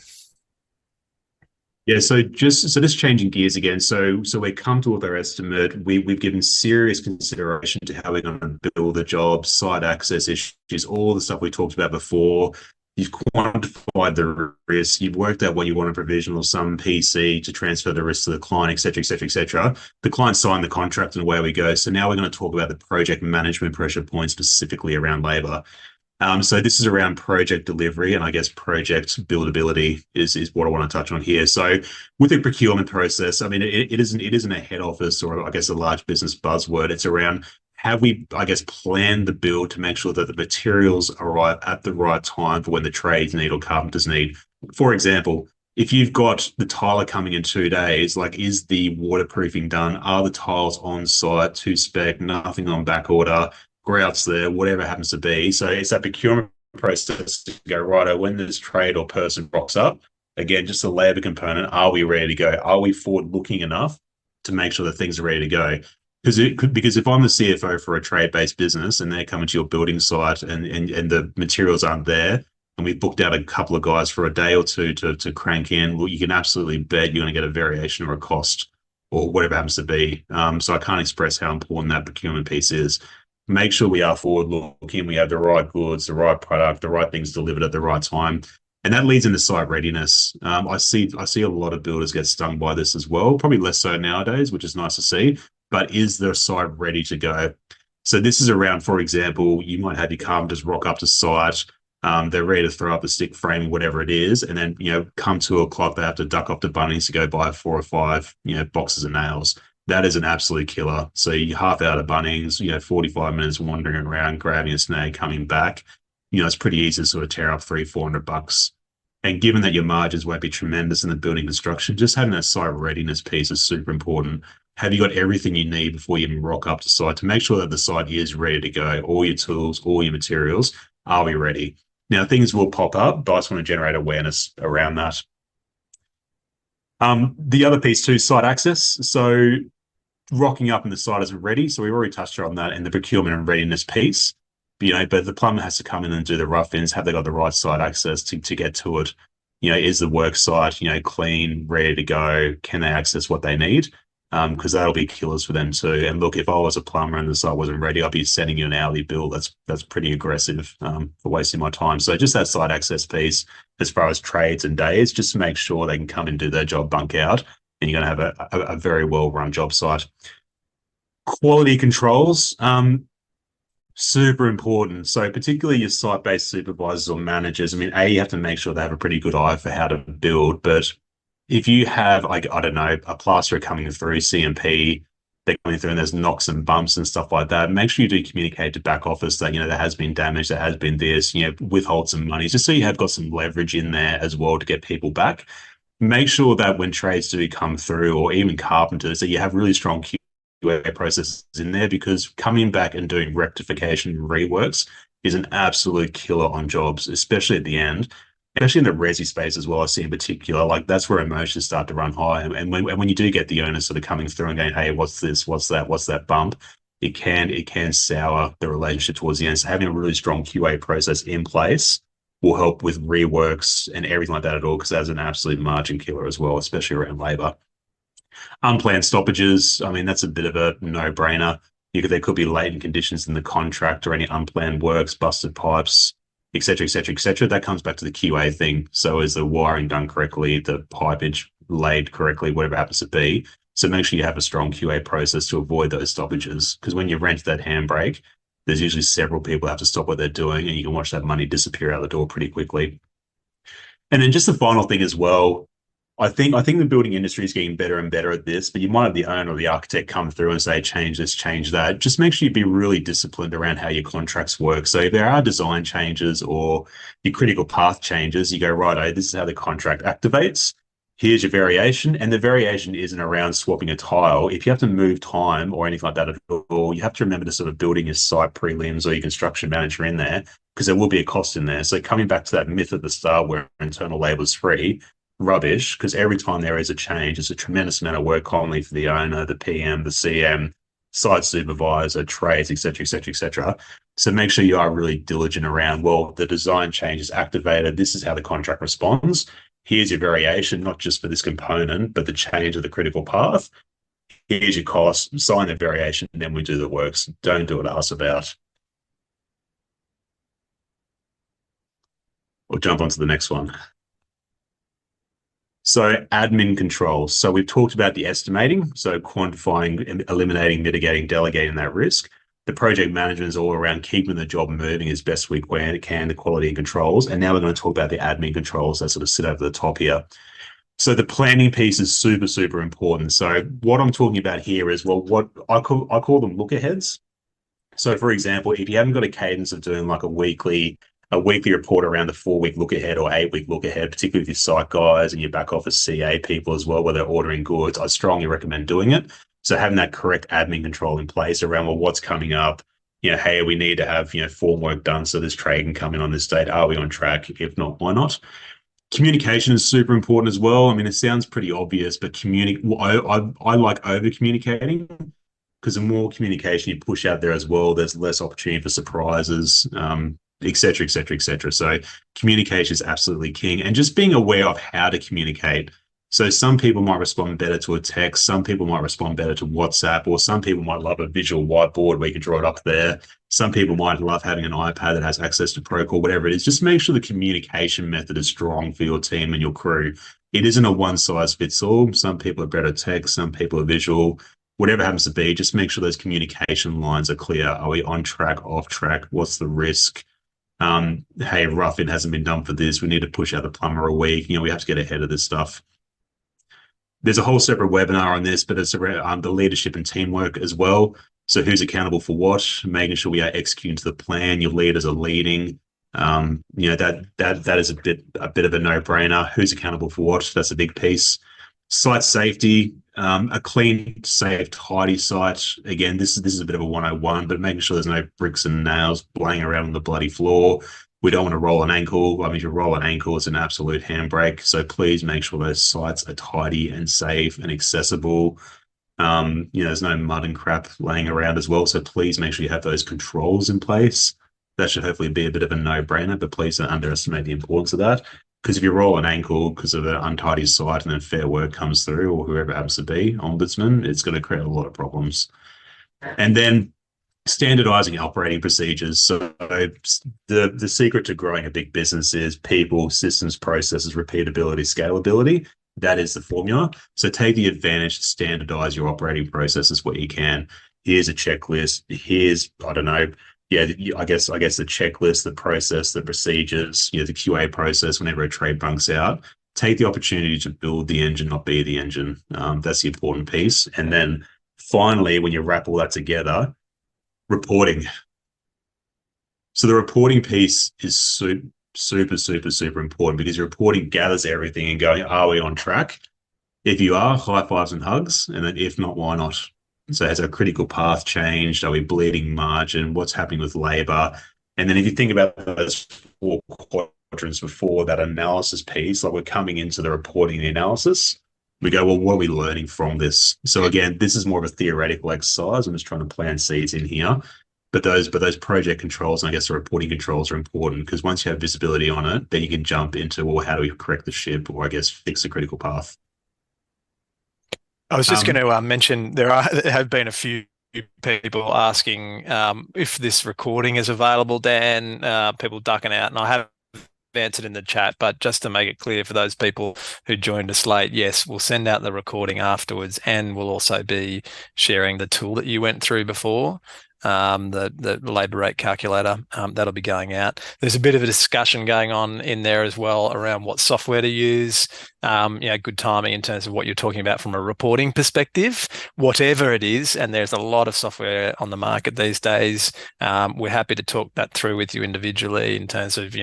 Yeah, so just changing gears again. So we're comfortable with our estimate. We've given serious consideration to how we're going to build the job, site access issues, all the stuff we talked about before. You've quantified the risk. You've worked out what you want a provisional sum PC to transfer the risk to the client, et cetera, et cetera, et cetera. The client signed the contract and away we go. So now we're going to talk about the project management pressure points specifically around labour. So this is around project delivery, and I guess project buildability is what I want to touch on here. So with the procurement process, I mean, it isn't a head office or I guess a large business buzzword. It's around, have we, I guess, planned the build to make sure that the materials arrive at the right time for when the trades need or carpenters need. For example, if you've got the tiler coming in 2 days, like, is the waterproofing done? Are the tiles on site to spec, nothing on back order? Grouts there, whatever it happens to be. So it's that procurement process to go, right, when this trade or person rocks up, again, just the labor component, are we ready to go? Are we forward looking enough to make sure that things are ready to go? Because if I'm the CFO for a trade-based business and they're coming to your building site and the materials aren't there, and we've booked out a couple of guys for a day or two to crank in, well, you can absolutely bet you're going to get a variation or a cost or whatever happens to be. So I can't express how important that procurement piece is. Make sure we are forward looking, we have the right goods, the right product, the right things delivered at the right time. And that leads into site readiness. I see a lot of builders get stung by this as well, probably less so nowadays, which is nice to see. But is the site ready to go? So this is around, for example, you might have your carpenters rock up to site. They're ready to throw up the stick framing, whatever it is. And then, come 2 o'clock, they have to duck off to Bunnings to go buy 4 or 5, boxes of nails. That is an absolute killer. So you half out of Bunnings, 45 minutes wandering around, grabbing a snag, coming back. It's pretty easy to sort of tear up $300-400. And given that your margins won't be tremendous in the building construction, just having that site readiness piece is super important. Have you got everything you need before you even rock up to site to make sure that the site is ready to go? All your tools, all your materials, are we ready? Now, things will pop up, but I just want to generate awareness around that. The other piece too, site access. So rocking up and the site isn't ready. So we've already touched on that in the procurement and readiness piece. But the plumber has to come in and do the rough ins. Have they got the right site access to get to it? Is the work site, clean, ready to go? Can they access what they need? Because that'll be killers for them too. And look, if I was a plumber and the site wasn't ready, I'd be sending you an hourly bill. That's pretty aggressive for wasting my time. So just that site access piece, as far as trades and days, just to make sure they can come and do their job, bunk out. and you're going to have a very well-run job site. Quality controls, super important. So particularly your site-based supervisors or managers, I mean, you have to make sure they have a pretty good eye for how to build. But if you have, like, I don't know, a plasterer coming through CMP, they're coming through and there's knocks and bumps and stuff like that, make sure you do communicate to back office that, there has been damage, there has been this, withhold some money, just so you have got some leverage in there as well to get people back. Make sure that when trades do come through, or even carpenters, that you have really strong QA processes in there, because coming back and doing rectification reworks is an absolute killer on jobs, especially at the end, especially in the resi space as well. I see in particular, like that's where emotions start to run high. And when you do get the owners sort of coming through and going, hey, what's this? What's that bump? It can sour the relationship towards the end. So having a really strong QA process in place will help with reworks and everything like that at all, because that's an absolute margin killer as well, especially around labor. Unplanned stoppages, I mean, that's a bit of a no-brainer. There could be latent conditions in the contract or any unplanned works, busted pipes, et cetera, et cetera, et cetera. That comes back to the QA thing. So is the wiring done correctly, the pipage laid correctly, whatever it happens to be. So make sure you have a strong QA process to avoid those stoppages, because when you rent that handbrake, there's usually several people who have to stop what they're doing, and you can watch that money disappear out the door pretty quickly. And then just the final thing as well, I think the building industry is getting better and better at this, but you might have the owner or the architect come through and say, change this, change that. Just make sure you be really disciplined around how your contracts work. So if there are design changes or your critical path changes, you go, right, this is how the contract activates. Here's your variation. And the variation isn't around swapping a tile. If you have to move time or anything like that at all, you have to remember to sort of building your site prelims or your construction manager in there, because there will be a cost in there. So coming back to that myth at the start where internal labor is free, rubbish, because every time there is a change, it's a tremendous amount of work commonly for the owner, the PM, the CM, site supervisor, trades, et cetera, et cetera, et cetera. So make sure you are really diligent around, well, the design change is activated. This is how the contract responds. Here's your variation, not just for this component, but the change of the critical path. Here's your cost, sign the variation, and then we do the works. Don't do it ask about. We'll jump on to the next one. So admin controls. So we've talked about the estimating, so quantifying, eliminating, mitigating, delegating that risk. The project management is all around keeping the job moving as best we can, the quality and controls. And now we're going to talk about the admin controls that sort of sit over the top here. So the planning piece is super, super important. So what I'm talking about here is, well, what I call them look aheads. So for example, if you haven't got a cadence of doing like a weekly report around the 4-week look ahead or 8-week look ahead, particularly with your site guys and your back office CA people as well, where they're ordering goods, I strongly recommend doing it. So having that correct admin control in place around, well, what's coming up? Hey, we need to have, form work done so this trade can come in on this date. Are we on track? If not, why not? Communication is super important as well. I mean, it sounds pretty obvious, but I like over communicating, because the more communication you push out there as well, there's less opportunity for surprises, et cetera, et cetera, et cetera. So communication is absolutely king, and just being aware of how to communicate. So some people might respond better to a text, some people might respond better to WhatsApp, or some people might love a visual whiteboard where you can draw it up there. Some people might love having an iPad that has access to Procore, whatever it is. Just make sure the communication method is strong for your team and your crew. It isn't a one size fits all. Some people are better at text, some people are visual. Whatever happens to be, just make sure those communication lines are clear. Are we on track, off track? What's the risk? Hey, roughing hasn't been done for this. We need to push out the plumber a week. We have to get ahead of this stuff. There's a whole separate webinar on this, but it's around the leadership and teamwork as well. So who's accountable for what? Making sure we are executing to the plan. Your leaders are leading. That is a bit of a no-brainer. Who's accountable for what? That's a big piece. Site safety, a clean, safe, tidy site. Again, this is a bit of a 101, but making sure there's no bricks and nails laying around on the bloody floor. We don't want to roll an ankle. I mean, if you roll an ankle, it's an absolute handbrake. So please make sure those sites are tidy and safe and accessible. There's no mud and crap laying around as well. So please make sure you have those controls in place. That should hopefully be a bit of a no-brainer, but please don't underestimate the importance of that. Because if you roll an ankle because of an untidy site and then Fair Work comes through, or whoever it happens to be, ombudsman, it's going to create a lot of problems. And then standardizing operating procedures. So the secret to growing a big business is people, systems, processes, repeatability, scalability. That is the formula. So take the advantage to standardize your operating processes where you can. Here's a checklist. Here's, I don't know, yeah, I guess the checklist, the process, the procedures, the QA process whenever a trade bunks out. Take the opportunity to build the engine, not be the engine. That's the important piece. And then finally, when you wrap all that together, reporting. So the reporting piece is super important because your reporting gathers everything and going, are we on track? If you are, high fives and hugs. And then if not, why not? So has our critical path changed? Are we bleeding margin? What's happening with labor? And then if you think about those four quadrants before that analysis piece, like we're coming into the reporting and the analysis, we go, well, what are we learning from this? So again, this is more of a theoretical exercise. I'm just trying to plant seeds in here. But those project controls and I guess the reporting controls are important because once you have visibility on it, then you can jump into, well, how do we correct the ship or I guess fix the critical path? I was just going to mention there have been a few people asking if this recording is available, Dan, people ducking out, and I have answered in the chat, but just to make it clear for those people who joined us late, yes, we'll send out the recording afterwards and we'll also be sharing the tool that you went through before. The labor rate calculator, that'll be going out. There's a bit of a discussion going on in there as well around what software to use. Good timing in terms of what you're talking about from a reporting perspective, whatever it is. And there's a lot of software on the market these days. We're happy to talk that through with you individually in terms of,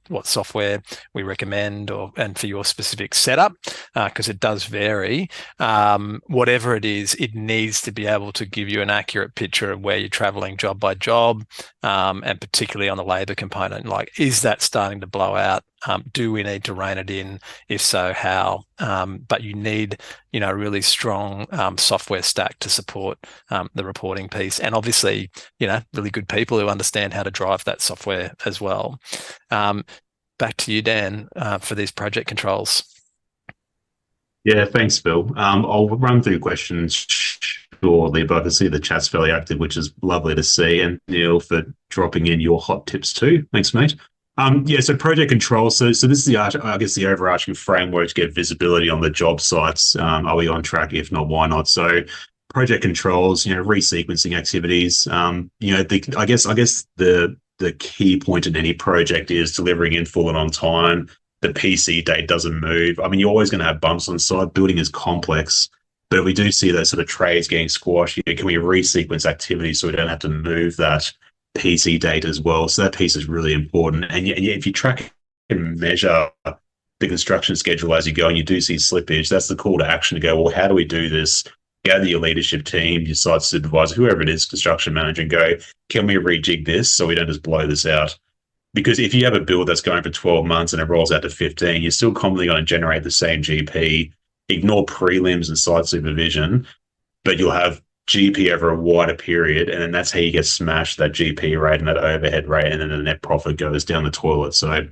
what software we recommend and for your specific setup, because it does vary. Whatever it is, it needs to be able to give you an accurate picture of where you're traveling job by job, and particularly on the labor component. Like, is that starting to blow out? Do we need to rein it in? If so, how? But you need, a really strong software stack to support the reporting piece, and obviously, really good people who understand how to drive that software as well. Back to you, Dan, for these project controls. Yeah, thanks, Phil. I'll run through questions shortly, but I can see the chat's fairly active, which is lovely to see. And Neil, for dropping in your hot tips too. Thanks, mate. So project control. So this is the overarching framework to get visibility on the job sites. Are we on track? If not, why not? So project controls, resequencing activities. I guess the key point in any project is delivering in full and on time. The PC date doesn't move. I mean, you're always going to have bumps on site. Building is complex, but if we do see those sort of trades getting squashed, can we resequence activities so we don't have to move that PC date as well? So that piece is really important. And if you track and measure the construction schedule as you go and you do see slippage, that's the call to action to go, well, how do we do this? Gather your leadership team, your site supervisor, whoever it is, construction manager, and go, can we rejig this so we don't just blow this out? Because if you have a build that's going for 12 months and it rolls out to 15, you're still commonly going to generate the same GP, ignore prelims and site supervision, but you'll have GP over a wider period, and then that's how you get smashed, that GP rate and that overhead rate, and then the net profit goes down the toilet. So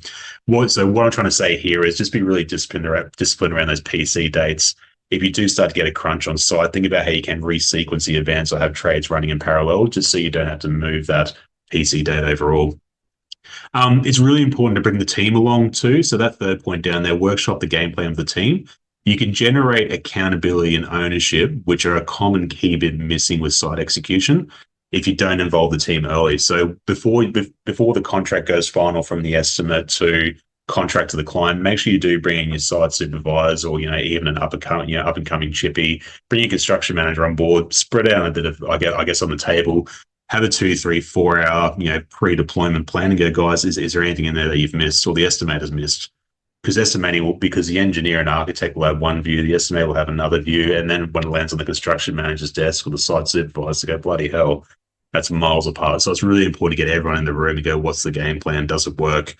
what I'm trying to say here is just be really disciplined around those PC dates. If you do start to get a crunch on site, think about how you can resequence the events or have trades running in parallel just so you don't have to move that PC date overall. It's really important to bring the team along too. So that third point down there, workshop the game plan of the team. You can generate accountability and ownership, which are a common key bit missing with site execution if you don't involve the team early. So before the contract goes final from the estimate to contract to the client, make sure you do bring in your site supervisor or, even an up and coming chippy, bring your construction manager on board, spread out a bit of, I guess, on the table. Have a 2, 3, 4 hour, pre-deployment plan and go, guys, is there anything in there that you've missed or the estimator's missed? Because the engineer and architect will have one view, the estimator will have another view, and then when it lands on the construction manager's desk or the site supervisor, go, bloody hell, that's miles apart. So it's really important to get everyone in the room and go, what's the game plan? Does it work?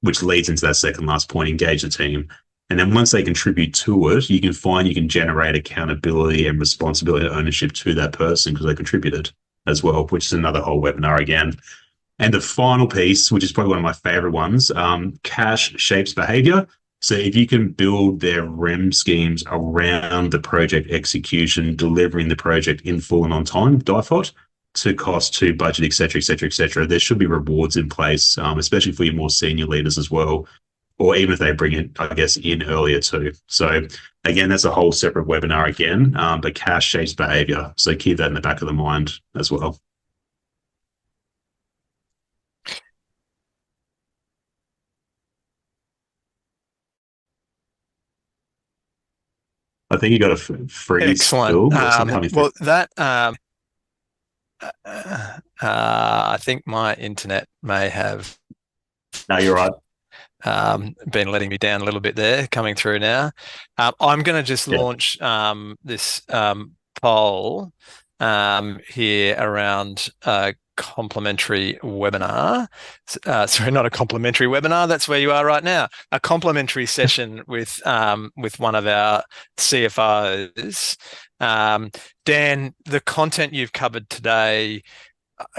Which leads into that second last point, engage the team. And then once they contribute to it, you can generate accountability and responsibility and ownership to that person because they contributed as well, which is another whole webinar again. And the final piece, which is probably one of my favorite ones, cash shapes behavior. So if you can build their REM schemes around the project execution, delivering the project in full and on time, DIFOT, to cost, to budget, et cetera, there should be rewards in place, especially for your more senior leaders as well, or even if they bring it, I guess, in earlier too. So again, that's a whole separate webinar again, but cash shapes behavior. So keep that in the back of the mind as well. I think you got a freeze, Excellent. Phil, or something coming through. Well, that I think my internet may have No, you're right. been letting me down a little bit there, coming through now. I'm going to just Yeah. launch this poll here around a complimentary webinar. Sorry, not a complimentary webinar. That's where you are right now. A complimentary session with one of our CFOs. Dan, the content you've covered today,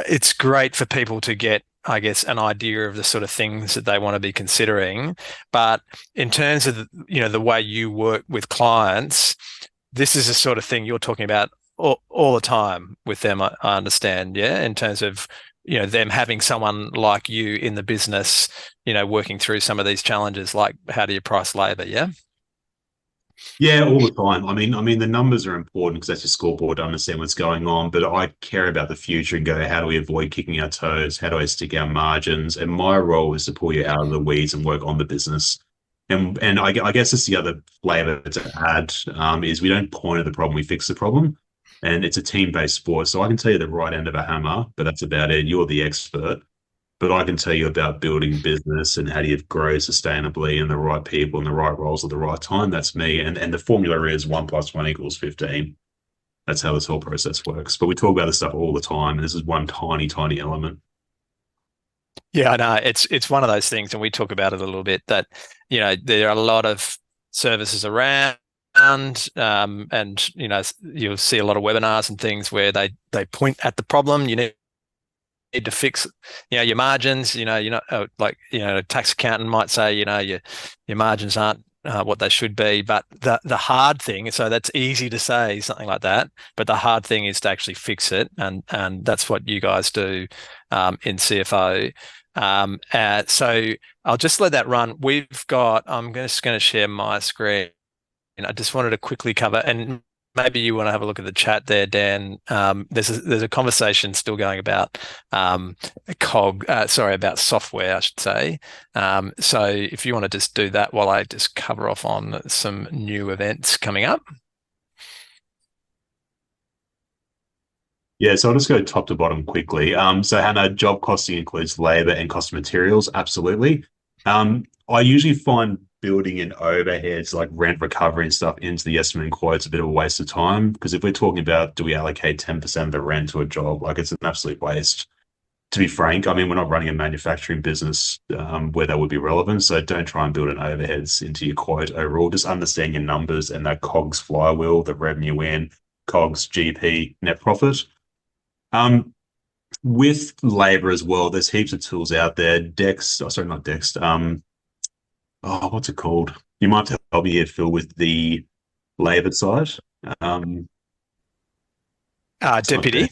it's great for people to get, I guess, an idea of the sort of things that they want to be considering. But in terms of, the way you work with clients, this is the sort of thing you're talking about all the time with them, I understand, yeah, in terms of, them having someone like you in the business, working through some of these challenges, like how do you price labor, yeah? Yeah, all the time. I mean, the numbers are important because that's your scoreboard to understand what's going on. But I care about the future and go, how do we avoid kicking our toes? How do I stick our margins? And my role is to pull you out of the weeds and work on the business. And I guess it's the other flavor to add is we don't point at the problem, we fix the problem. And it's a team-based sport. So I can tell you the right end of a hammer, but that's about it. You're the expert. But I can tell you about building business and how do you grow sustainably and the right people and the right roles at the right time. That's me. And the formula is 1 + 1 = 15. That's how this whole process works. But we talk about this stuff all the time. And this is one tiny, tiny element. Yeah, I know. It's one of those things, and we talk about it a little bit, that, there are a lot of services around, and you'll see a lot of webinars and things where they point at the problem. You need to fix, your margins. You're not like, a tax accountant might say, your margins aren't what they should be. But the hard thing, so that's easy to say something like that, but the hard thing is to actually fix it, and that's what you guys do in CFO. So I'll just let that run. I'm just going to share my screen. I just wanted to quickly cover, and maybe you want to have a look at the chat there, Dan. There's a conversation still going about about software, I should say. So if you want to just do that while I just cover off on some new events coming up. Yeah, so I'll just go top to bottom quickly. So Hannah, job costing includes labor and cost of materials. Absolutely. I usually find building in overheads like rent recovery and stuff into the estimate and quotes a bit of a waste of time, because if we're talking about do we allocate 10% of the rent to a job, like it's an absolute waste. To be frank, I mean, we're not running a manufacturing business where that would be relevant. So don't try and build an overheads into your quote overall. Just understand your numbers and that COGS flywheel, the revenue in, COGS, GP, net profit. With labor as well, there's heaps of tools out there. Dex, oh, sorry, not Dex. What's it called? You might have to help me here, Phil, with the labor side. Deputy.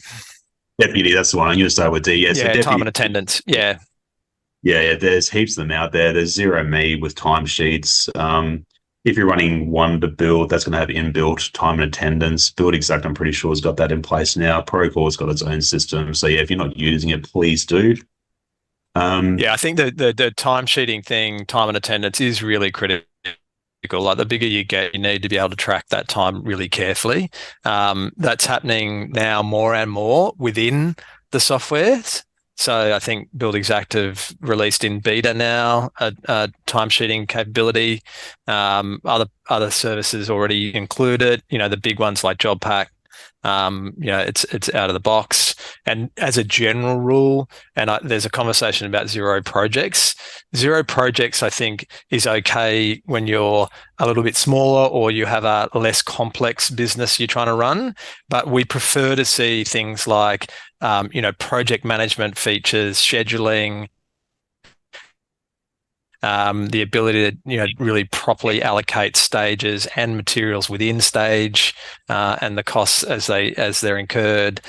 Deputy, that's the one. I'm going to start with D. Yeah, so Yeah, deputy, time and attendance. Yeah. yeah. There's heaps of them out there. There's Zero Me with timesheets. If you're running one to build, that's going to have inbuilt time and attendance. Build Xact, I'm pretty sure, has got that in place now. Procore's got its own system. So yeah, if you're not using it, please do. Yeah, I think the time sheeting thing, time and attendance, is really critical. Like the bigger you get, you need to be able to track that time really carefully. That's happening now more and more within the softwares. So I think Build Xact have released in beta now a time sheeting capability. Other services already include it. The big ones like JobPack. It's out of the box. And as a general rule, and there's a conversation about zero projects. Zero projects, I think, is okay when you're a little bit smaller or you have a less complex business you're trying to run. But we prefer to see things like, project management features, scheduling, the ability to really properly allocate stages and materials within stage, and the costs as they're incurred.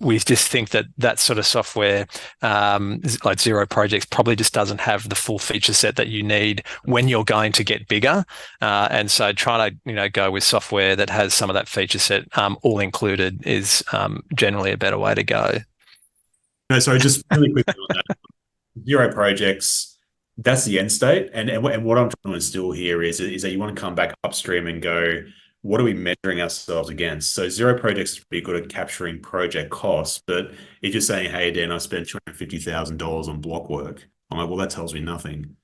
We just think that sort of software, like Zero Projects, probably just doesn't have the full feature set that you need when you're going to get bigger. And so trying to go with software that has some of that feature set all included is generally a better way to go. No, so just really quickly on that. Zero projects, that's the end state. And what I'm trying to instill here is that you want to come back upstream and go, what are we measuring ourselves against? So zero projects is pretty good at capturing project costs, but if you're saying, hey, Dan, I spent $250,000 on block work, I'm like, well, that tells me nothing.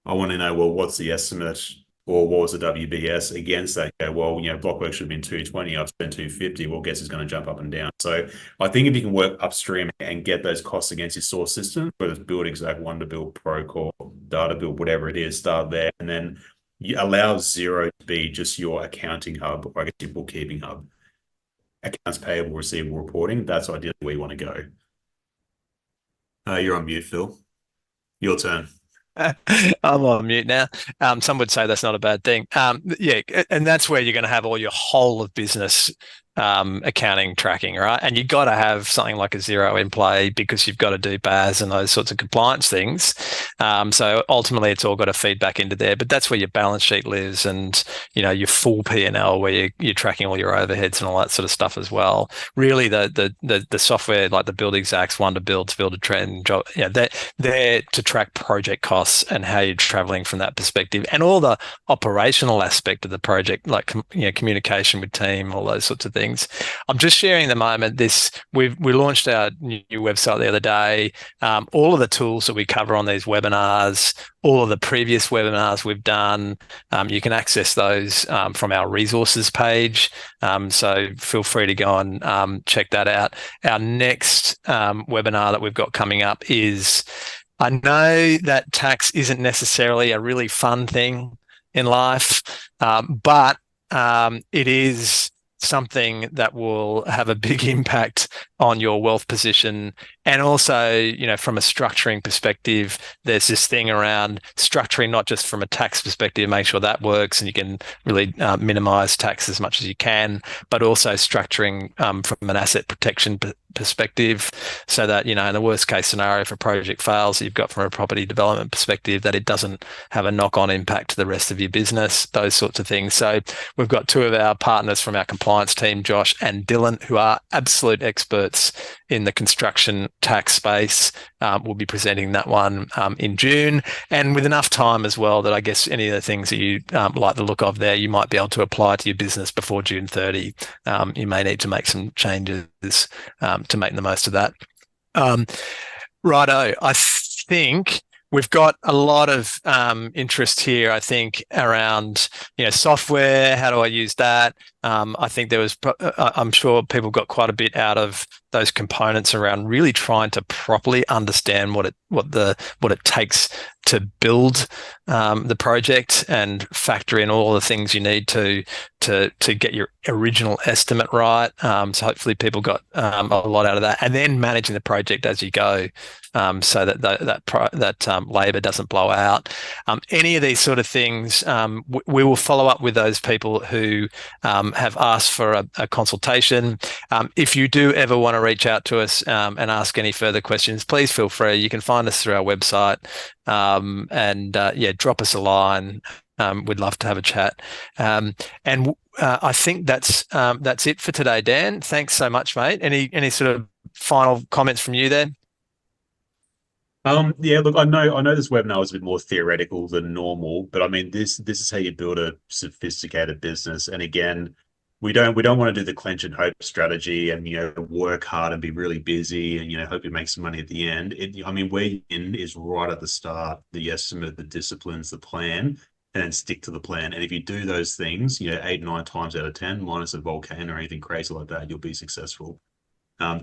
I want to know, well, what's the estimate or what was the WBS against that? Go, well, block work should have been 220. I've spent 250. Well, guess it's going to jump up and down. So I think if you can work upstream and get those costs against your source system, whether it's Build Xact, Wonderbuild, Procore, Data Build, whatever it is, start there. And then you allow Zero to be just your accounting hub, or I guess your bookkeeping hub. Accounts payable, receivable reporting, that's ideally where you want to go. You're on mute, Phil. Your turn. I'm on mute now. Some would say that's not a bad thing. Yeah, and that's where you're going to have all your whole of business accounting tracking, right? And you've got to have something like a Zero in play because you've got to do BAS and those sorts of compliance things. So ultimately, it's all got to feed back into there. But that's where your balance sheet lives, and your full P&L where you're tracking all your overheads and all that sort of stuff as well. Really, the software like the Build Xacts, Wonderbuild, Build a Trend, they're there to track project costs and how you're traveling from that perspective, and all the operational aspect of the project, like communication with team, all those sorts of things. I'm just sharing the moment. We launched our new website the other day. All of the tools that we cover on these webinars, all of the previous webinars we've done, you can access those from our resources page. So feel free to go and check that out. Our next webinar that we've got coming up is, I know that tax isn't necessarily a really fun thing in life, but it is something that will have a big impact on your wealth position. And also, from a structuring perspective, there's this thing around structuring, not just from a tax perspective, make sure that works and you can really minimize tax as much as you can, but also structuring from an asset protection perspective, so that, in the worst case scenario, if a project fails, you've got from a property development perspective, that it doesn't have a knock-on impact to the rest of your business, those sorts of things. So we've got two of our partners from our compliance team, Josh and Dylan, who are absolute experts in the construction tax space. We'll be presenting that one in June, and with enough time as well that I guess any of the things that you like the look of there, you might be able to apply to your business before June 30. You may need to make some changes to make the most of that. Righto, I think we've got a lot of interest here, I think, around software. How do I use that? I think I'm sure people got quite a bit out of those components around really trying to properly understand what it takes to build the project and factor in all the things you need to get your original estimate right. So hopefully people got a lot out of that, and then managing the project as you go, so that labor doesn't blow out. Any of these sort of things, we will follow up with those people who have asked for a consultation. If you do ever want to reach out to us and ask any further questions, please feel free. You can find us through our website, and drop us a line. We'd love to have a chat. And I think that's it for today, Dan. Thanks so much, mate. Any sort of final comments from you there? Look, I know this webinar was a bit more theoretical than normal, but I mean this is how you build a sophisticated business. And again, we don't want to do the clench and hope strategy and work hard and be really busy and hope you make some money at the end. Where you're in is right at the start, the estimate, the disciplines, the plan, and then stick to the plan. And if you do those things, 8, 9 times out of 10, minus a volcano or anything crazy like that, you'll be successful.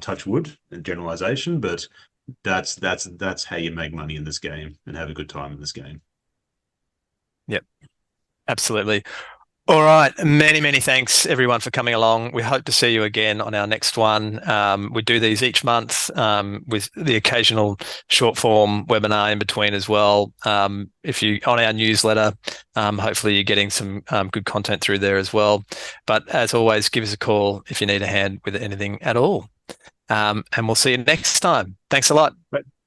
Touch wood and generalization, but that's how you make money in this game and have a good time in this game. Yep, absolutely. All right. Many, many thanks everyone for coming along. We hope to see you again on our next one. We do these each month with the occasional short form webinar in between as well. If you on our newsletter, hopefully you're getting some good content through there as well. But as always, give us a call if you need a hand with anything at all. And we'll see you next time. Thanks a lot.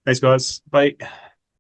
Thanks, guys. Bye.